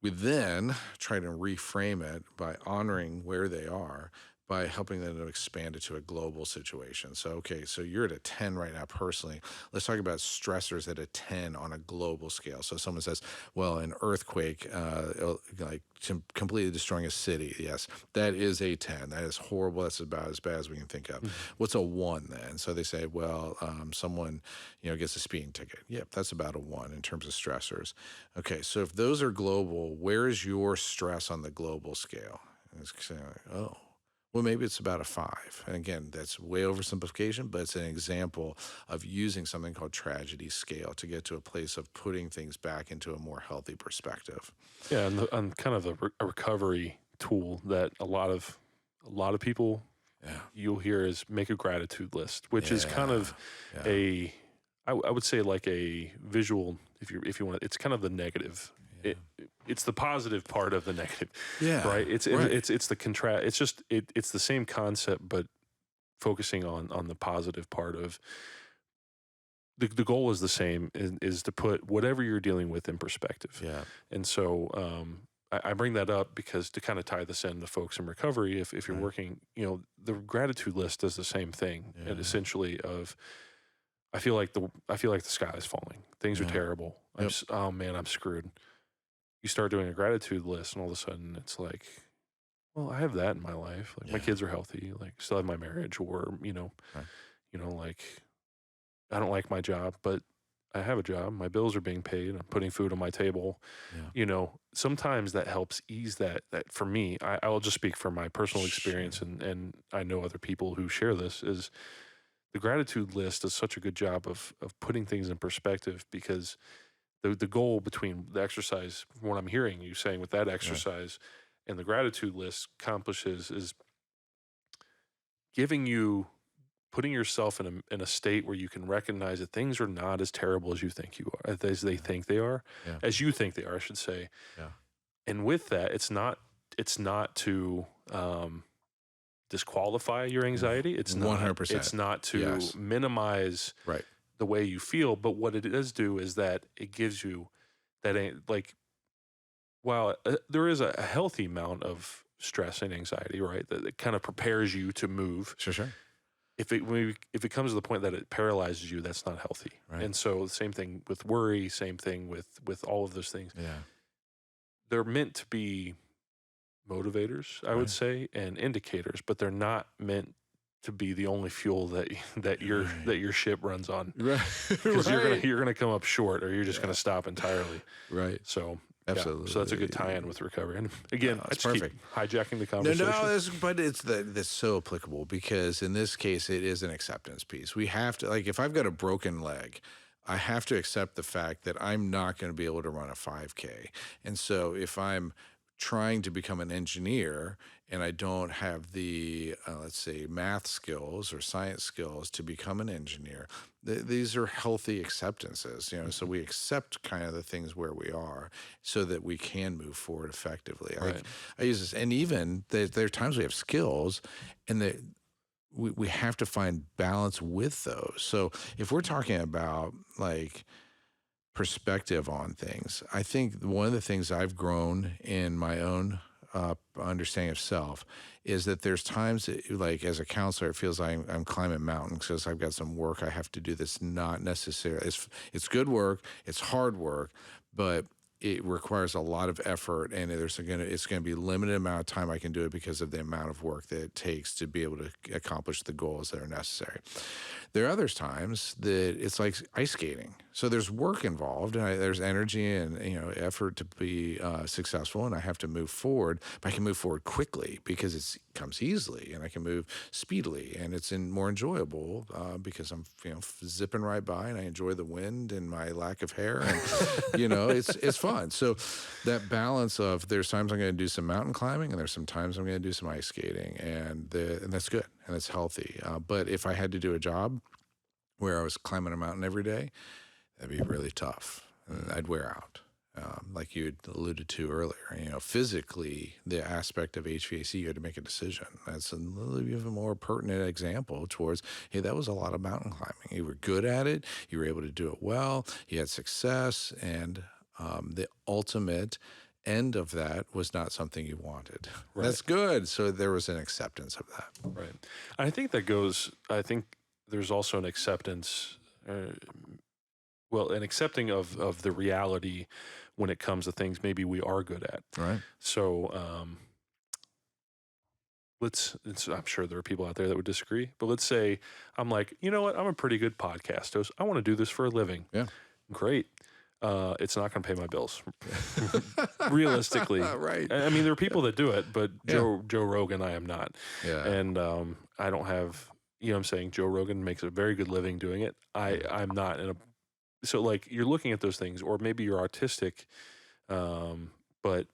Speaker 2: we then try to reframe it by honoring where they are, by helping them to expand it to a global situation. So, okay, so you're at a 10 right now personally. Let's talk about stressors at a 10 on a global scale. So someone says, well, an earthquake, like completely destroying a city. Yes, that is a 10. That is horrible. That's about as bad as we can think of. What's a 1 then? So they say, well, someone, gets a speeding ticket. Yep, that's about a 1 in terms of stressors. Okay, so if those are global, where is your stress on the global scale? And it's saying, oh, well, maybe it's about a 5. And again, that's way oversimplification, but it's an example of using something called tragedy scale to get to a place of putting things back into a more healthy perspective.
Speaker 1: Yeah, and kind of a recovery tool that a lot of people you'll hear is make a gratitude list, which is kind of
Speaker 2: Yeah.
Speaker 1: I would say like a visual, if you want, it's kind of the negative. It's the positive part of the negative,
Speaker 2: Yeah.
Speaker 1: right? It's
Speaker 2: Right.
Speaker 1: it's the contrast. It's just it's the same concept, but focusing on the positive part of the goal is the same, is to put whatever you're dealing with in perspective.
Speaker 2: Yeah.
Speaker 1: And so I bring that up because to kind of tie this in to folks in recovery, if you're
Speaker 2: Right.
Speaker 1: working, the gratitude list does the same thing,
Speaker 2: Yeah.
Speaker 1: and essentially of I feel like the sky is falling. Things are
Speaker 2: Yeah.
Speaker 1: terrible.
Speaker 2: Yep.
Speaker 1: Oh man, I'm screwed. You start doing a gratitude list, and all of a sudden it's like, well, I have that in my life. Like my
Speaker 2: Yeah.
Speaker 1: kids are healthy. Like still have my marriage, or
Speaker 2: Right.
Speaker 1: like I don't like my job, but I have a job. My bills are being paid. I'm putting food on my table.
Speaker 2: Yeah.
Speaker 1: Sometimes that helps ease that for me. I'll just speak from my personal experience,
Speaker 2: Sure.
Speaker 1: and I know other people who share this, is the gratitude list does such a good job of putting things in perspective, because the goal between the exercise, from what I'm hearing you saying with that
Speaker 2: Right.
Speaker 1: exercise and the gratitude list accomplishes, is giving you putting yourself in a state where you can recognize that things are not as terrible as you think you are, as they think they are,
Speaker 2: Yeah.
Speaker 1: as you think they are, I should say.
Speaker 2: Yeah.
Speaker 1: And with that, it's not to disqualify your anxiety. It's not
Speaker 2: 100%.
Speaker 1: to
Speaker 2: Yes.
Speaker 1: minimize
Speaker 2: Right.
Speaker 1: the way you feel, but what it does do is that it gives you that like, while there is a healthy amount of stress and anxiety, right, that kind of prepares you to move.
Speaker 2: Sure. Sure.
Speaker 1: If it comes to the point that it paralyzes you, that's not healthy.
Speaker 2: Right.
Speaker 1: And so the same thing with worry, same thing with all of those things.
Speaker 2: Yeah.
Speaker 1: They're meant to be motivators, I would
Speaker 2: Right.
Speaker 1: say, and indicators, but they're not meant to be the only fuel that your ship runs on.
Speaker 2: Right.
Speaker 1: Because
Speaker 2: Right.
Speaker 1: you're gonna come up short, or you're just gonna stop entirely.
Speaker 2: Right.
Speaker 1: So
Speaker 2: Absolutely.
Speaker 1: so that's a good tie-in with recovery. And again,
Speaker 2: No,
Speaker 1: I
Speaker 2: that's
Speaker 1: just keep
Speaker 2: perfect.
Speaker 1: hijacking the
Speaker 2: No,
Speaker 1: conversation.
Speaker 2: but that's so applicable because in this case, it is an acceptance piece. We have to, like, if I've got a broken leg, I have to accept the fact that I'm not going to be able to run a 5K. And so if I'm trying to become an engineer and I don't have the, let's say, math skills or science skills to become an engineer, these are healthy acceptances, so we accept kind of the things where we are so that we can move forward effectively.
Speaker 1: Right.
Speaker 2: I use this, and even there are times we have skills and we have to find balance with those. So if we're talking about like perspective on things, I think one of the things I've grown in my own understanding of self is that there's times that, like as a counselor, it feels like I'm climbing mountains because I've got some work I have to do that's not necessarily, it's good work, it's hard work, but it requires a lot of effort, and it's going to be limited amount of time I can do it because of the amount of work that it takes to be able to accomplish the goals that are necessary. There are other times that it's like ice skating. So there's work involved, and there's energy and effort to be successful, and I have to move forward. But I can move forward quickly because it comes easily, and I can move speedily, and it's more enjoyable because I'm zipping right by, and I enjoy the wind and my lack of hair, and it's fun. So that balance of there's times I'm going to do some mountain climbing, and there's some times I'm going to do some ice skating, and that's good and it's healthy. But if I had to do a job where I was climbing a mountain every day, that'd be really tough. And I'd wear out. Like you had alluded to earlier, physically, the aspect of HVAC, you had to make a decision. That's a little even more pertinent example towards, hey, that was a lot of mountain climbing. You were good at it. You were able to do it well. You had success. And the ultimate end of that was not something you wanted.
Speaker 1: Right.
Speaker 2: That's good. So there was an acceptance of that.
Speaker 1: Right. I think there's also an acceptance, an accepting of the reality when it comes to things maybe we are good at.
Speaker 2: Right.
Speaker 1: So I'm sure there are people out there that would disagree, but let's say I'm like, you know what? I'm a pretty good podcast host. I want to do this for a living.
Speaker 2: Yeah.
Speaker 1: Great. It's not going to pay my bills, realistically.
Speaker 2: Right.
Speaker 1: I mean, there are people that do it, but Joe Rogan, I am not.
Speaker 2: Yeah.
Speaker 1: And I don't have, I'm saying Joe Rogan makes a very good living doing it. I'm not so like you're looking at those things, or maybe you're artistic, but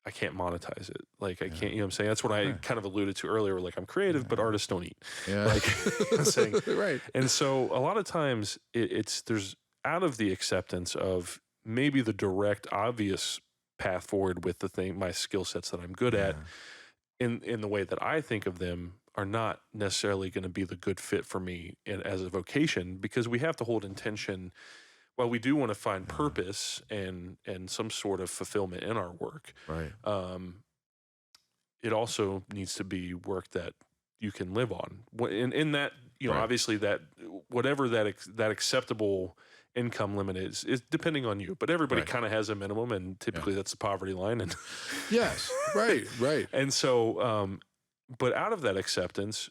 Speaker 1: I can't monetize it. Like I can't, I'm saying? That's what I kind of alluded to earlier. Like I'm creative, but artists don't eat.
Speaker 2: Yeah.
Speaker 1: Like I'm saying.
Speaker 2: Right.
Speaker 1: And so a lot of times there's out of the acceptance of maybe the direct, obvious path forward with my skill sets that I'm good at in the way that I think of them are not necessarily going to be the good fit for me as a vocation, because we have to hold intention. While we do want to find purpose and some sort of fulfillment in our work,
Speaker 2: right.
Speaker 1: It also needs to be work that you can live on. In that,
Speaker 2: Right.
Speaker 1: obviously that whatever that acceptable income limit is depending on you, but everybody kind of has a minimum, and typically that's the poverty line. And
Speaker 2: Yes, right.
Speaker 1: and so, but out of that acceptance,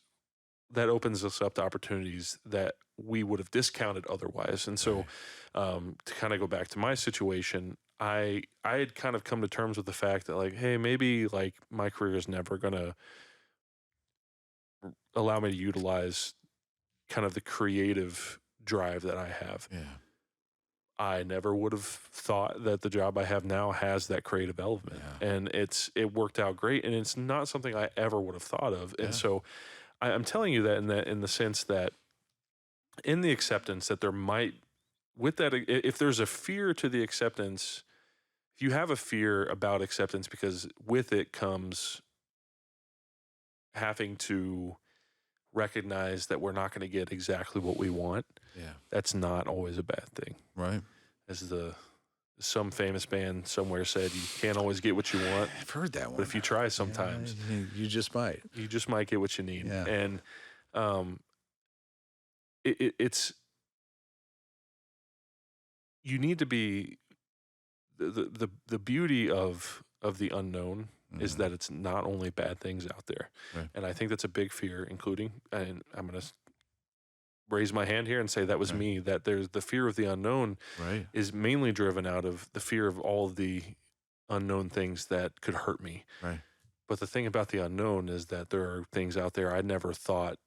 Speaker 1: that opens us up to opportunities that we would have discounted otherwise. And so, to kind of go back to my situation, I had kind of come to terms with the fact that, like, hey, maybe like my career is never going to allow me to utilize kind of the creative drive that I have.
Speaker 2: Yeah.
Speaker 1: I never would have thought that the job I have now has that creative element, and it worked out great. And it's not something I ever would have thought of. And so I'm telling you that in the sense that in the acceptance that there might, with that, if there's a fear to the acceptance, if you have a fear about acceptance, because with it comes having to recognize that we're not going to get exactly what we want.
Speaker 2: Yeah.
Speaker 1: That's not always a bad thing.
Speaker 2: Right.
Speaker 1: As some famous band somewhere said, you can't always get what you want.
Speaker 2: I've heard that one.
Speaker 1: But if you try sometimes,
Speaker 2: you just might.
Speaker 1: You just might get what you need.
Speaker 2: Yeah.
Speaker 1: And it's you need to be the beauty of the unknown is that it's not only bad things out there.
Speaker 2: Right.
Speaker 1: And I think that's a big fear, including, and I'm going to raise my hand here and say that was me, that there's the fear of the unknown is mainly driven out of the fear of all of the unknown things that could hurt me.
Speaker 2: Right.
Speaker 1: But the thing about the unknown is that there are things out there I never thought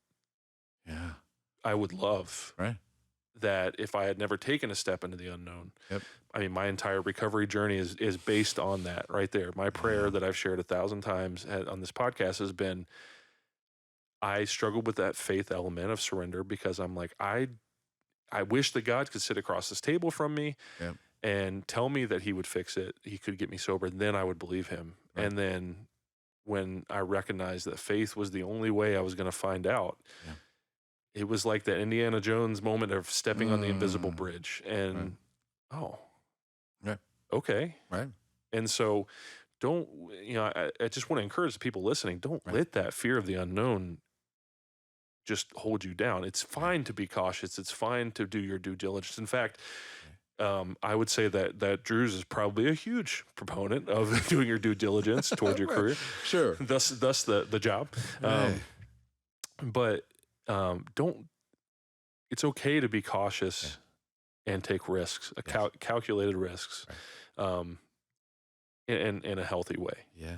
Speaker 1: I would love.
Speaker 2: Right.
Speaker 1: that if I had never taken a step into the unknown,
Speaker 2: Yep.
Speaker 1: I mean, my entire recovery journey is based on that right there. My prayer
Speaker 2: Yeah.
Speaker 1: that I've shared 1,000 times on this podcast has been, I struggled with that faith element of surrender because I'm like, I wish that God could sit across this table from me
Speaker 2: Yep.
Speaker 1: and tell me that he would fix it. He could get me sober. And then I would believe him.
Speaker 2: Right.
Speaker 1: And then when I recognized that faith was the only way I was going to find out,
Speaker 2: Yeah.
Speaker 1: it was like that Indiana Jones moment of stepping on the invisible
Speaker 2: Mm.
Speaker 1: bridge
Speaker 2: Right.
Speaker 1: and, oh,
Speaker 2: Right.
Speaker 1: okay.
Speaker 2: Right.
Speaker 1: And so don't, I just want to encourage the people listening, don't
Speaker 2: Right.
Speaker 1: let that fear of the unknown just hold you down. It's fine to be cautious. It's fine to do your due diligence. In fact, I would say that Drew's is probably a huge proponent of doing your due diligence toward your
Speaker 2: Right.
Speaker 1: career.
Speaker 2: Sure.
Speaker 1: Thus the job.
Speaker 2: Right.
Speaker 1: But don't. It's okay to be cautious and take risks, calculated risks, in a healthy way.
Speaker 2: Yeah.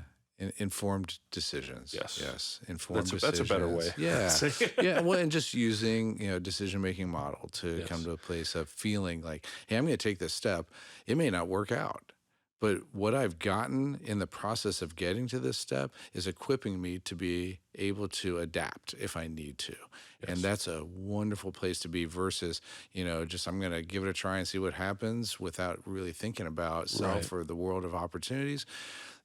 Speaker 2: Informed decisions.
Speaker 1: Yes.
Speaker 2: Yes. Informed decisions.
Speaker 1: That's a better way.
Speaker 2: Yeah. Yeah. Well, and just using, decision-making model to
Speaker 1: Yes.
Speaker 2: come to a place of feeling like, hey, I'm going to take this step. It may not work out, but what I've gotten in the process of getting to this step is equipping me to be able to adapt if I need to. And that's a wonderful place to be versus, just I'm going to give it a try and see what happens without really thinking about self or the world of opportunities.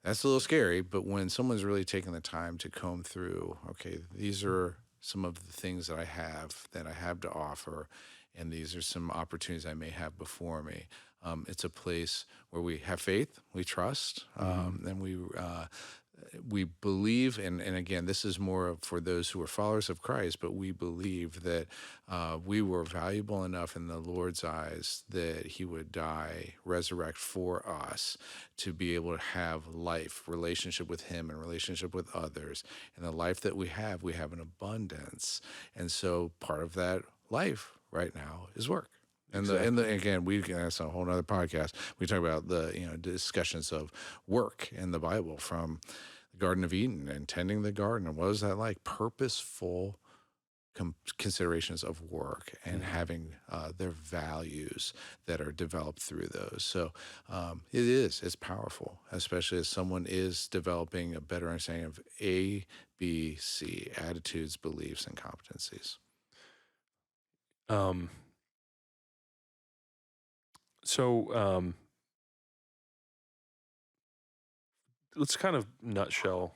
Speaker 2: That's a little scary, but when someone's really taking the time to comb through, okay, these are some of the things that I have to offer, and these are some opportunities I may have before me. It's a place where we have faith, we trust, and we believe, and again, this is more for those who are followers of Christ, but we believe that we were valuable enough in the Lord's eyes that he would die, resurrect for us to be able to have life, relationship with him and relationship with others. And the life that we have an abundance. And so part of that life right now is work. And again, that's a whole nother podcast. We talk about the discussions of work in the Bible, from the Garden of Eden and tending the garden, and what was that like? Purposeful considerations of work and having their values that are developed through those. So it's powerful, especially as someone is developing a better understanding of A, B, C, attitudes, beliefs, and competencies.
Speaker 1: So let's kind of nutshell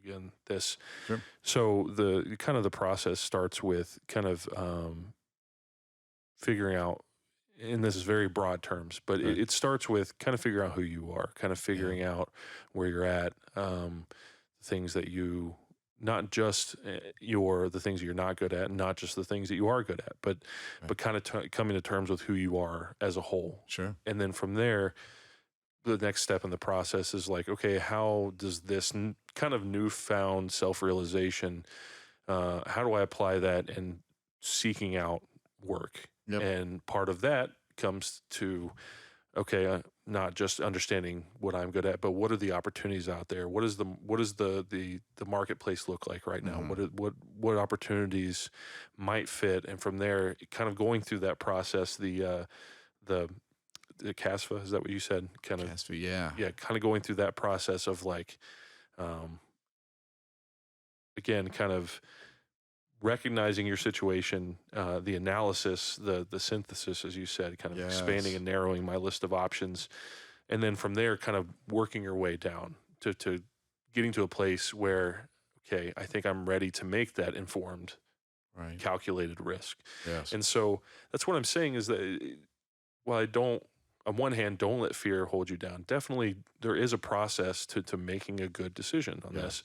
Speaker 1: again this.
Speaker 2: Sure.
Speaker 1: So the process starts with kind of figuring out, and this is very broad terms, but it starts with kind of figuring out who you are, kind of figuring out where you're at, things that you, not just the things that you're not good at, not just the things that you are good at, but kind of coming to terms with who you are as a whole.
Speaker 2: Sure.
Speaker 1: And then from there, the next step in the process is like, okay, how does this kind of newfound self-realization, how do I apply that in seeking out work?
Speaker 2: Yep.
Speaker 1: And part of that comes to, okay, not just understanding what I'm good at, but what are the opportunities out there? What is the marketplace look like right now? What opportunities might fit? And from there, kind of going through that process, the CASFA, is that what you said? Kind of
Speaker 2: CASFA, yeah.
Speaker 1: Yeah, kind of going through that process of like, again, kind of recognizing your situation, the analysis, the synthesis, as you said, kind of expanding and narrowing my list of options. And then from there, kind of working your way down to getting to a place where, okay, I think I'm ready to make that informed, calculated risk.
Speaker 2: Yes.
Speaker 1: And so that's what I'm saying is that while I don't, on one hand, don't let fear hold you down. Definitely, there is a process to making a good decision on this,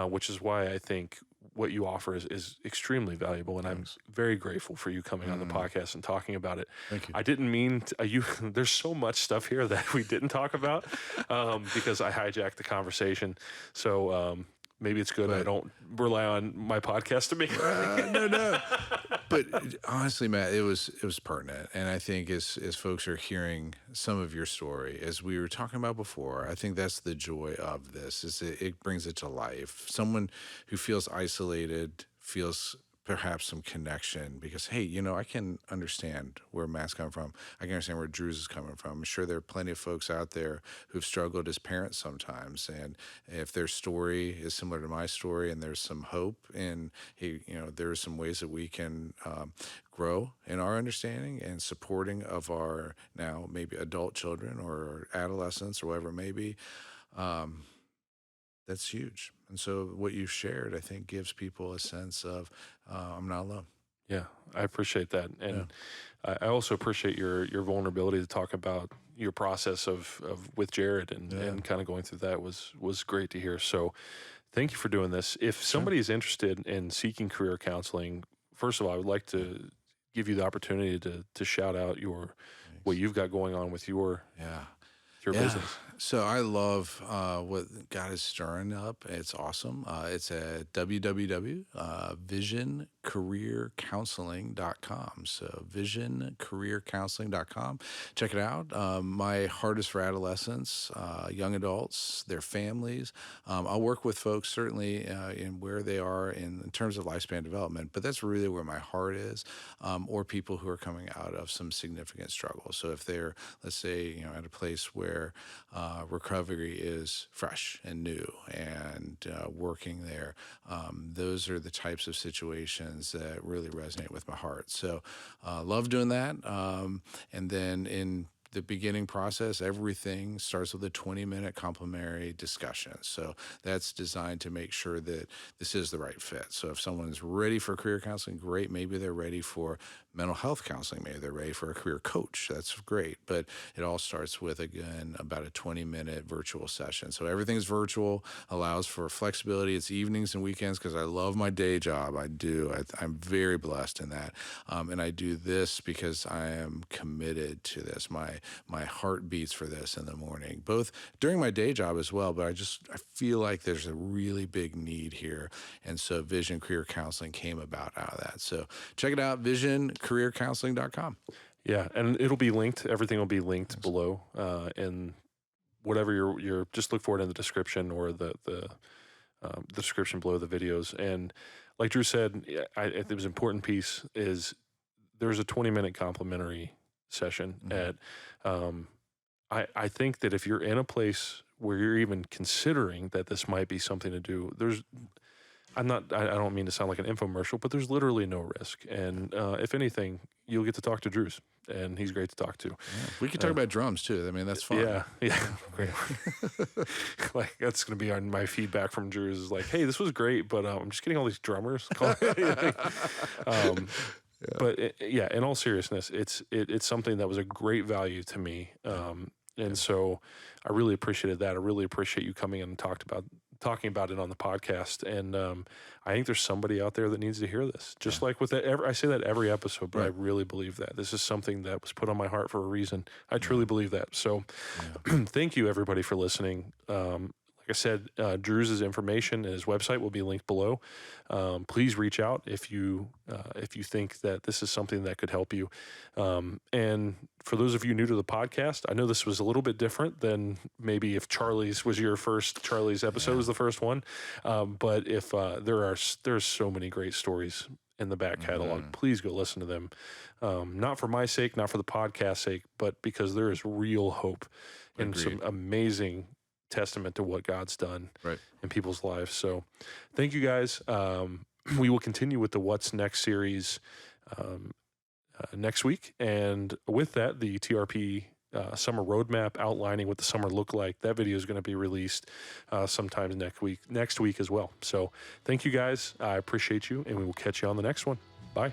Speaker 1: which is why I think what you offer is extremely valuable, and I'm very grateful for you coming on the podcast and talking about it.
Speaker 2: Thank you.
Speaker 1: I didn't mean to, there's so much stuff here that we didn't talk about because I hijacked the conversation. So maybe it's good I don't rely on my podcast to make it.
Speaker 2: No. But honestly, Matt, it was pertinent. And I think as folks are hearing some of your story, as we were talking about before, I think that's the joy of this, is it brings it to life. Someone who feels isolated, feels perhaps some connection because, hey, I can understand where Matt's coming from. I can understand where Drew's is coming from. I'm sure there are plenty of folks out there who've struggled as parents sometimes. And if their story is similar to my story and there's some hope and, hey, there are some ways that we can grow in our understanding and supporting of our now maybe adult children or adolescents or whatever it may be, that's huge. And so what you've shared, I think, gives people a sense of I'm not alone.
Speaker 1: Yeah, I appreciate that.
Speaker 2: Yeah.
Speaker 1: And I also appreciate your vulnerability to talk about your process of with Jared and kind of going through that was great to hear. So thank you for doing this. If somebody is interested in seeking career counseling, first of all, I would like to give you the opportunity to shout out what you've got going on with your
Speaker 2: Yeah.
Speaker 1: business.
Speaker 2: So I love what God is stirring up. It's awesome. It's at www.visioncareercounseling.com. So visioncareercounseling.com. Check it out. My heart is for adolescents, young adults, their families. I'll work with folks certainly in where they are in terms of lifespan development, but that's really where my heart is, or people who are coming out of some significant struggle. So if they're, let's say, at a place where recovery is fresh and new and working there. Those are the types of situations that really resonate with my heart. So love doing that. And then in the beginning process, everything starts with a 20-minute complimentary discussion. So that's designed to make sure that this is the right fit. So if someone's ready for career counseling, great. Maybe they're ready for mental health counseling. Maybe they're ready for a career coach. That's great. But it all starts with, again, about a 20-minute virtual session. So everything's virtual, allows for flexibility. It's evenings and weekends because I love my day job. I do. I'm very blessed in that. And I do this because I am committed to this. My heart beats for this in the morning, both during my day job as well. But I feel like there's a really big need here. And so Vision Career Counseling came about out of that. So check it out, visioncareercounseling.com.
Speaker 1: Yeah, and it'll be linked. Everything will be linked below, and whatever you're just look for it in the description or the description below the videos. And like Drew said, it was an important piece is there's a 20-minute complimentary session at. I think that if you're in a place where you're even considering that this might be something to do, I don't mean to sound like an infomercial, but there's literally no risk. And if anything, you'll get to talk to Drew's, and he's great to talk to.
Speaker 2: Yeah. We could talk about drums too. I mean, that's fun.
Speaker 1: Yeah. Great. Like that's going to be my feedback from Drew's is like, hey, this was great, but I'm just getting all these drummers. But in all seriousness, it's something that was a great value to me. And so I really appreciated that. I really appreciate you coming in and talking about it on the podcast. And I think there's somebody out there that needs to hear this. Just like with that, I say that every episode, but I really believe that this is something that was put on my heart for a reason. I truly believe that. So thank you everybody for listening. Like I said, Drew's information and his website will be linked below. Please reach out if you think that this is something that could help you. And for those of you new to the podcast, I know this was a little bit different than maybe if Charlie's episode was the first one. But if there's so many great stories in the back catalog, please go listen to them. Not for my sake, not for the podcast's sake, but because there is real hope and some amazing testament to what God's done in people's lives. So thank you guys. We will continue with the What's Next series next week. And with that, the TRP summer roadmap outlining what the summer looked like, that video is going to be released sometime next week as well. So thank you guys. I appreciate you, and we will catch you on the next one. Bye.